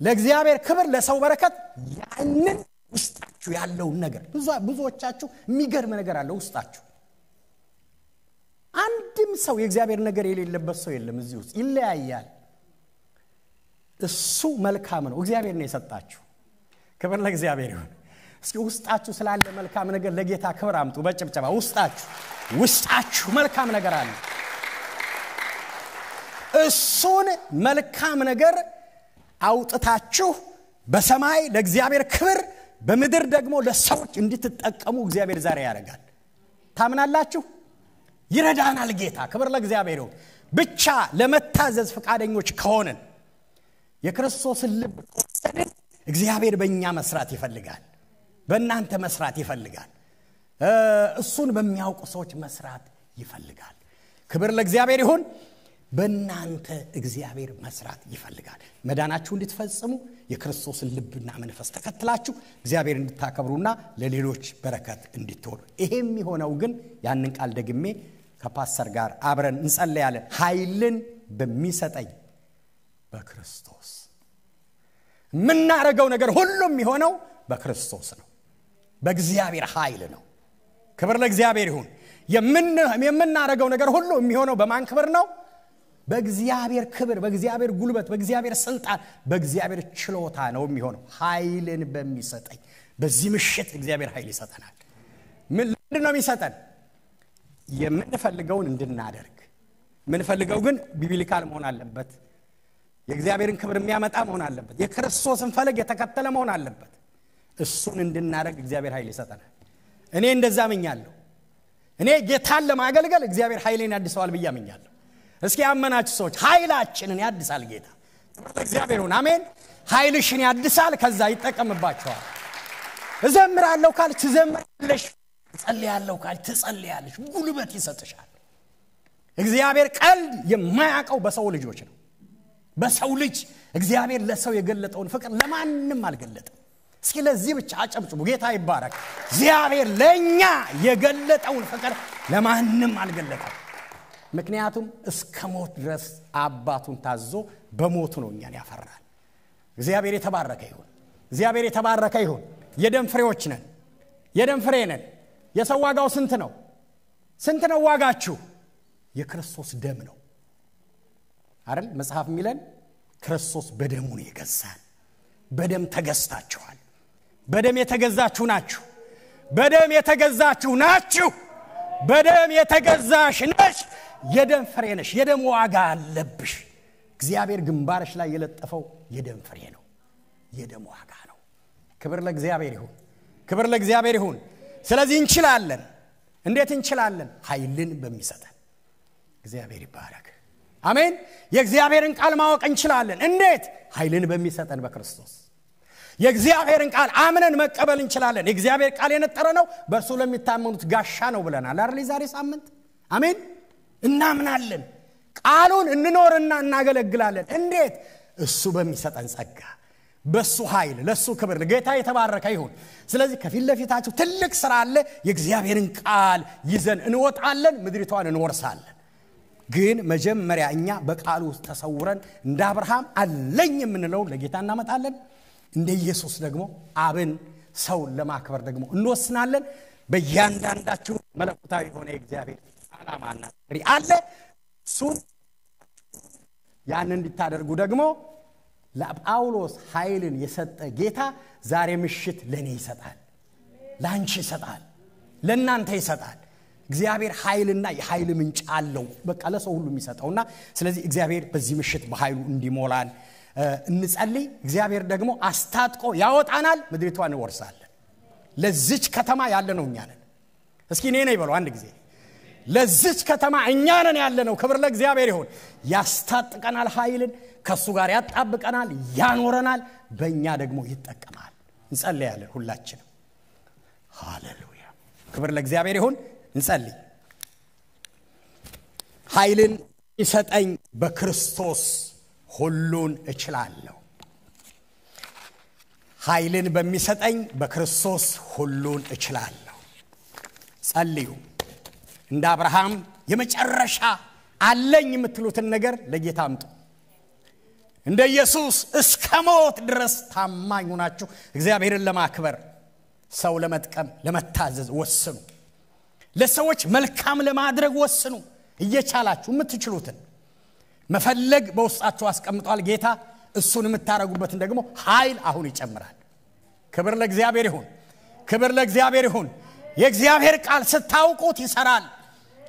ለእግዚአብሔር ክብር ለሰው በረከት ያንን ውስጣችሁ ያለው ነገር ብዙዎቻችሁ የሚገርም ነገር አለ ውስጣችሁ አንድም ሰው የእግዚአብሔር ነገር የሌለበት ሰው የለም እዚህ ውስጥ ይለያያል እሱ መልካም ነው እግዚአብሔር ነው የሰጣችሁ ክብር ለእግዚአብሔር ይሁን እስኪ ውስጣችሁ ስላለ መልካም ነገር ለጌታ ክብር አምጡ በጭብጨባ ውስጣችሁ መልካም ነገር አለ እሱን መልካም ነገር አውጥታችሁ በሰማይ ለእግዚአብሔር ክብር በምድር ደግሞ ለሰዎች እንድትጠቀሙ እግዚአብሔር ዛሬ ያደርጋል ታምናላችሁ ይረዳናል ጌታ ክብር ለእግዚአብሔር ይሁን ብቻ ለመታዘዝ ፈቃደኞች ከሆነን የክርስቶስን ልብ ወሰደን እግዚአብሔር በእኛ መስራት ይፈልጋል በእናንተ መስራት ይፈልጋል እሱን በሚያውቁ ሰዎች መስራት ይፈልጋል ክብር ለእግዚአብሔር ይሁን በእናንተ እግዚአብሔር መስራት ይፈልጋል መዳናችሁ እንድትፈጽሙ የክርስቶስን ልብና መንፈስ ተከትላችሁ እግዚአብሔር እንድታከብሩና ለሌሎች በረከት እንድትሆኑ ይሄም የሚሆነው ግን ያንን ቃል ደግሜ ከፓስተር ጋር አብረን እንጸልያለን ኃይልን በሚሰጠኝ በክርስቶስ ምናረጋው ነገር ሁሉ የሚሆነው በክርስቶስ ነው በእግዚአብሔር ኃይል ነው ክብር ለእግዚአብሔር ይሁን የምናረጋው ነገር ሁሉ የሚሆነው በማን ክብር ነው በእግዚአብሔር ክብር በእግዚአብሔር ጉልበት በእግዚአብሔር ስልጣን በእግዚአብሔር ችሎታ ነው የሚሆነው ኃይልን በሚሰጠኝ በዚህ ምሽት እግዚአብሔር ኃይል ይሰጠናል ምንድነው የሚሰጠን የምንፈልገውን እንድናደርግ ምንፈልገው ግን ቢብሊካል መሆን አለበት የእግዚአብሔርን ክብር የሚያመጣ መሆን አለበት የክርስቶስን ፈለግ የተከተለ መሆን አለበት እሱን እንድናደርግ እግዚአብሔር ኃይል ይሰጠናል እኔ እንደዛ አምኛለሁ እኔ ጌታን ለማገልገል እግዚአብሔር ኃይሌን ያድሰዋል ብያምኛለሁ እስኪ አመናችሁ ሰዎች ኃይላችንን ያድሳል ጌታ እግዚአብሔር ሆነ አሜን ኃይልሽን ያድሳል ከዛ ይጠቀምባቸዋል እዘምራለሁ ካል ትዘምራለሽ ጸልያለሁ ካል ትጸልያለሽ ጉልበት ይሰጥሻል እግዚአብሔር ቀልድ የማያውቀው በሰው ልጆች ነው በሰው ልጅ እግዚአብሔር ለሰው የገለጠውን ፍቅር ለማንም አልገለጠም እስኪ ለዚህ ብቻ አጨብጭቡ ጌታ ይባረክ እግዚአብሔር ለኛ የገለጠውን ፍቅር ለማንም አልገለጠም ምክንያቱም እስከ ሞት ድረስ አባቱን ታዞ በሞቱ ነው እኛን ያፈራል። እግዚአብሔር የተባረከ ይሁን። እግዚአብሔር የተባረከ ይሁን። የደም ፍሬዎች ነን። የደም ፍሬ ነን። የሰው ዋጋው ስንት ነው? ስንት ነው ዋጋችሁ? የክርስቶስ ደም ነው አይደል? መጽሐፍ የሚለን ክርስቶስ በደሙ ነው የገዛን። በደም ተገዝታችኋል። በደም የተገዛችሁ ናችሁ። በደም የተገዛችሁ ናችሁ። በደም የተገዛሽ ነሽ። የደም ፍሬ ነሽ። የደም ዋጋ አለብሽ። እግዚአብሔር ግንባርሽ ላይ የለጠፈው የደም ፍሬ ነው። የደም ዋጋ ነው። ክብር ለእግዚአብሔር ይሁን። ክብር ለእግዚአብሔር ይሁን። ስለዚህ እንችላለን። እንዴት እንችላለን? ኃይልን በሚሰጠን እግዚአብሔር ይባረክ። አሜን። የእግዚአብሔርን ቃል ማወቅ እንችላለን። እንዴት? ኃይልን በሚሰጠን በክርስቶስ። የእግዚአብሔርን ቃል አምነን መቀበል እንችላለን። የእግዚአብሔር ቃል የነጠረ ነው፣ በእርሱ ለሚታመኑት ጋሻ ነው ብለናል አይደል? ዛሬ ሳምንት አሜን። እናምናለን። ቃሉን እንኖርና እናገለግላለን። እንዴት? እሱ በሚሰጠን ጸጋ፣ በሱ ኃይል፣ ለሱ ክብር። ጌታ የተባረከ ይሁን። ስለዚህ ከፊት ለፊታችሁ ትልቅ ሥራ አለ። የእግዚአብሔርን ቃል ይዘን እንወጣለን፣ ምድሪቷን እንወርሳለን። ግን መጀመሪያ እኛ በቃሉ ውስጥ ተሰውረን እንደ አብርሃም አለኝ የምንለው ለጌታ እናመጣለን። እንደ ኢየሱስ ደግሞ አብን ሰውን ለማክበር ደግሞ እንወስናለን። በእያንዳንዳችሁ መለኮታዊ የሆነ የእግዚአብሔር ዓላማና ጥሪ አለ። እሱን ያን እንድታደርጉ ደግሞ ለጳውሎስ ኃይልን የሰጠ ጌታ ዛሬ ምሽት ለኔ ይሰጣል፣ ላንቺ ይሰጣል፣ ለናንተ ይሰጣል። እግዚአብሔር ኃይልና የኃይል ምንጭ አለው። በቃ ለሰው ሁሉ የሚሰጠውና ስለዚህ እግዚአብሔር በዚህ ምሽት በኃይሉ እንዲሞላን እንጸልይ። እግዚአብሔር ደግሞ አስታጥቆ ያወጣናል፣ ምድሪቷን እንወርሳለን። ለዚች ከተማ ያለ ነው እኛ ነን። እስኪ እኔ ነኝ በሉ አንድ ጊዜ። ለዚች ከተማ እኛ ነን ያለ ነው። ክብር ለእግዚአብሔር ይሁን። ያስታጥቀናል፣ ኃይልን ከሱ ጋር ያጣብቀናል፣ ያኖረናል፣ በእኛ ደግሞ ይጠቀማል። እንጸልያለን ሁላችንም። ሃሌሉያ። ክብር ለእግዚአብሔር ይሁን። እንጸልይ። ኃይልን ይሰጠኝ በክርስቶስ ሁሉን እችላለሁ። ኃይልን በሚሰጠኝ በክርስቶስ ሁሉን እችላለሁ። ጸልዩ። እንደ አብርሃም የመጨረሻ አለኝ የምትሉትን ነገር ለጌታ አምጡ። እንደ ኢየሱስ እስከ ሞት ድረስ ታማኝ ሆናችሁ እግዚአብሔርን ለማክበር፣ ሰው ለመጥቀም፣ ለመታዘዝ ወስኑ። ለሰዎች መልካም ለማድረግ ወስኑ። እየቻላችሁ የምትችሉትን መፈለግ በውስጣችሁ አስቀምጧል ጌታ። እሱን የምታረጉበትን ደግሞ ኃይል አሁን ይጨምራል። ክብር ለእግዚአብሔር ይሁን። ክብር ለእግዚአብሔር ይሁን። የእግዚአብሔር ቃል ስታውቁት ይሰራል።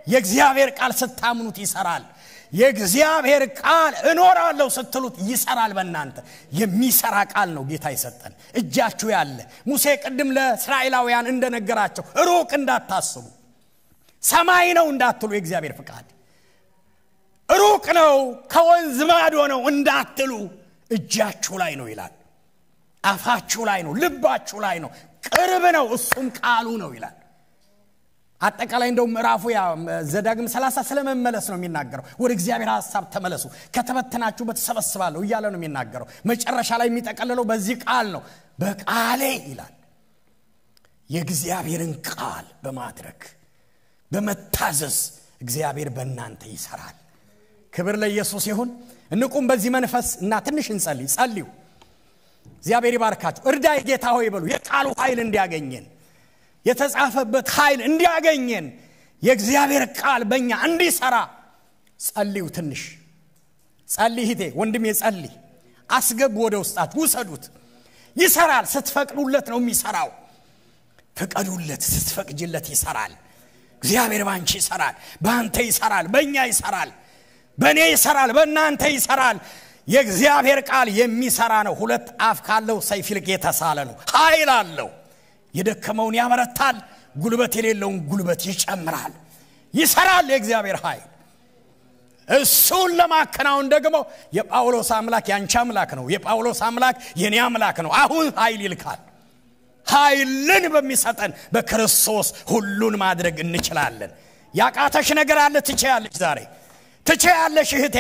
የእግዚአብሔር ቃል ስታምኑት ይሰራል። የእግዚአብሔር ቃል እኖራለሁ ስትሉት ይሰራል። በእናንተ የሚሰራ ቃል ነው ጌታ ይሰጠን። እጃችሁ ያለ ሙሴ ቅድም ለእስራኤላውያን እንደነገራቸው ሩቅ እንዳታስቡ፣ ሰማይ ነው እንዳትሉ፣ የእግዚአብሔር ፍቃድ ሩቅ ነው ከወንዝ ማዶ ነው እንዳትሉ፣ እጃችሁ ላይ ነው ይላል። አፋችሁ ላይ ነው፣ ልባችሁ ላይ ነው፣ ቅርብ ነው፣ እሱም ቃሉ ነው ይላል። አጠቃላይ እንደው ምዕራፉ ያ ዘዳግም 30 ስለመመለስ ነው የሚናገረው። ወደ እግዚአብሔር ሐሳብ ተመለሱ፣ ከተበተናችሁበት ተሰበስባለሁ እያለ ነው የሚናገረው። መጨረሻ ላይ የሚጠቀለለው በዚህ ቃል ነው። በቃሌ ይላል። የእግዚአብሔርን ቃል በማድረግ በመታዘዝ እግዚአብሔር በእናንተ ይሰራል። ክብር ለኢየሱስ ይሁን። እንቁም በዚህ መንፈስ እና ትንሽ እንጸልይ። ጸልዩ። እግዚአብሔር ይባርካችሁ። እርዳይ ጌታ ሆይ በሉ። የቃሉ ኃይል እንዲያገኘን፣ የተጻፈበት ኃይል እንዲያገኘን፣ የእግዚአብሔር ቃል በእኛ እንዲሰራ ጸልዩ። ትንሽ ጸልይ እህቴ፣ ወንድሜ ጸልይ። አስገቡ፣ ወደ ውስጣችሁ ውሰዱት። ይሰራል። ስትፈቅዱለት ነው የሚሰራው። ፍቀዱለት፣ ስትፈቅጂለት ይሰራል። እግዚአብሔር ባንቺ ይሰራል፣ ባንተ ይሰራል፣ በእኛ ይሰራል፣ በእኔ ይሰራል፣ በእናንተ ይሰራል። የእግዚአብሔር ቃል የሚሰራ ነው። ሁለት አፍ ካለው ሰይፍ ይልቅ የተሳለ ነው። ኃይል አለው። የደከመውን ያበረታል፣ ጉልበት የሌለውን ጉልበት ይጨምራል። ይሰራል የእግዚአብሔር ኃይል። እሱን ለማከናወን ደግሞ የጳውሎስ አምላክ ያንቺ አምላክ ነው። የጳውሎስ አምላክ የኔ አምላክ ነው። አሁን ኃይል ይልካል። ኃይልን በሚሰጠን በክርስቶስ ሁሉን ማድረግ እንችላለን። ያቃተሽ ነገር አለ፣ ትችያለሽ። ዛሬ ትችያለሽ እህቴ፣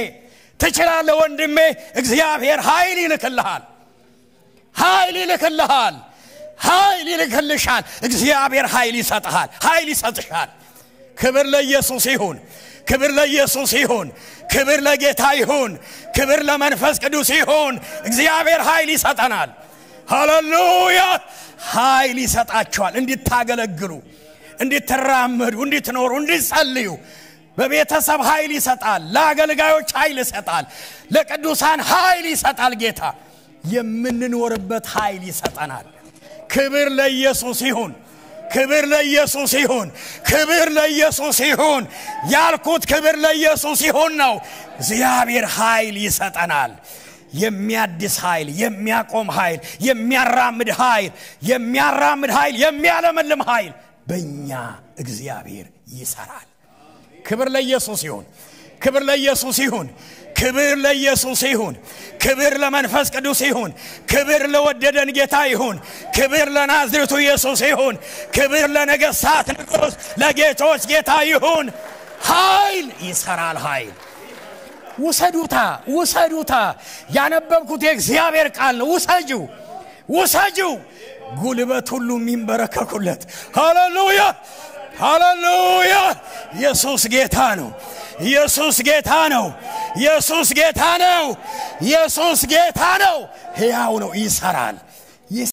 ትችላለህ ወንድሜ። እግዚአብሔር ኃይል ይልክልሃል። ኃይል ይልክልሃል። ኃይል ይልክልሻል። እግዚአብሔር ኃይል ይሰጥሃል። ኃይል ይሰጥሻል። ክብር ለኢየሱስ ይሁን ክብር ለኢየሱስ ይሁን ክብር ለጌታ ይሁን ክብር ለመንፈስ ቅዱስ ይሁን እግዚአብሔር ኃይል ይሰጠናል ሃሌሉያ ኃይል ይሰጣቸዋል እንድታገለግሉ እንድትራመዱ እንድትኖሩ እንድትጸልዩ በቤተሰብ ኃይል ይሰጣል ለአገልጋዮች ኃይል ይሰጣል ለቅዱሳን ኃይል ይሰጣል ጌታ የምንኖርበት ኃይል ይሰጠናል ክብር ለኢየሱስ ይሁን ክብር ለኢየሱስ ይሁን ክብር ለኢየሱስ ይሁን ያልኩት ክብር ለኢየሱስ ይሁን ነው እግዚአብሔር ኃይል ይሰጠናል የሚያድስ ኃይል የሚያቆም ኃይል የሚያራምድ ኃይል የሚያለመልም ኃይል በእኛ እግዚአብሔር ይሰራል ክብር ለኢየሱስ ይሁን ክብር ለኢየሱስ ይሁን ክብር ለኢየሱስ ይሁን ክብር ለመንፈስ ቅዱስ ይሁን ክብር ለወደደን ጌታ ይሁን ክብር ለናዝሬቱ ኢየሱስ ይሁን ክብር ለነገሥታት ንጉሥ ለጌቶች ጌታ ይሁን ኃይል ይሰራል ኃይል ውሰዱታ ያነበብኩት የእግዚአብሔር ቃል ነው ውሰጂው ጉልበት ሁሉ የሚንበረከኩለት ሃሌሉያ ሃሌሉያ ኢየሱስ ጌታ ነው ኢየሱስ ጌታ ነው ኢየሱስ ጌታ ነው ኢየሱስ ጌታ ነው ሕያው ነው ይሰራል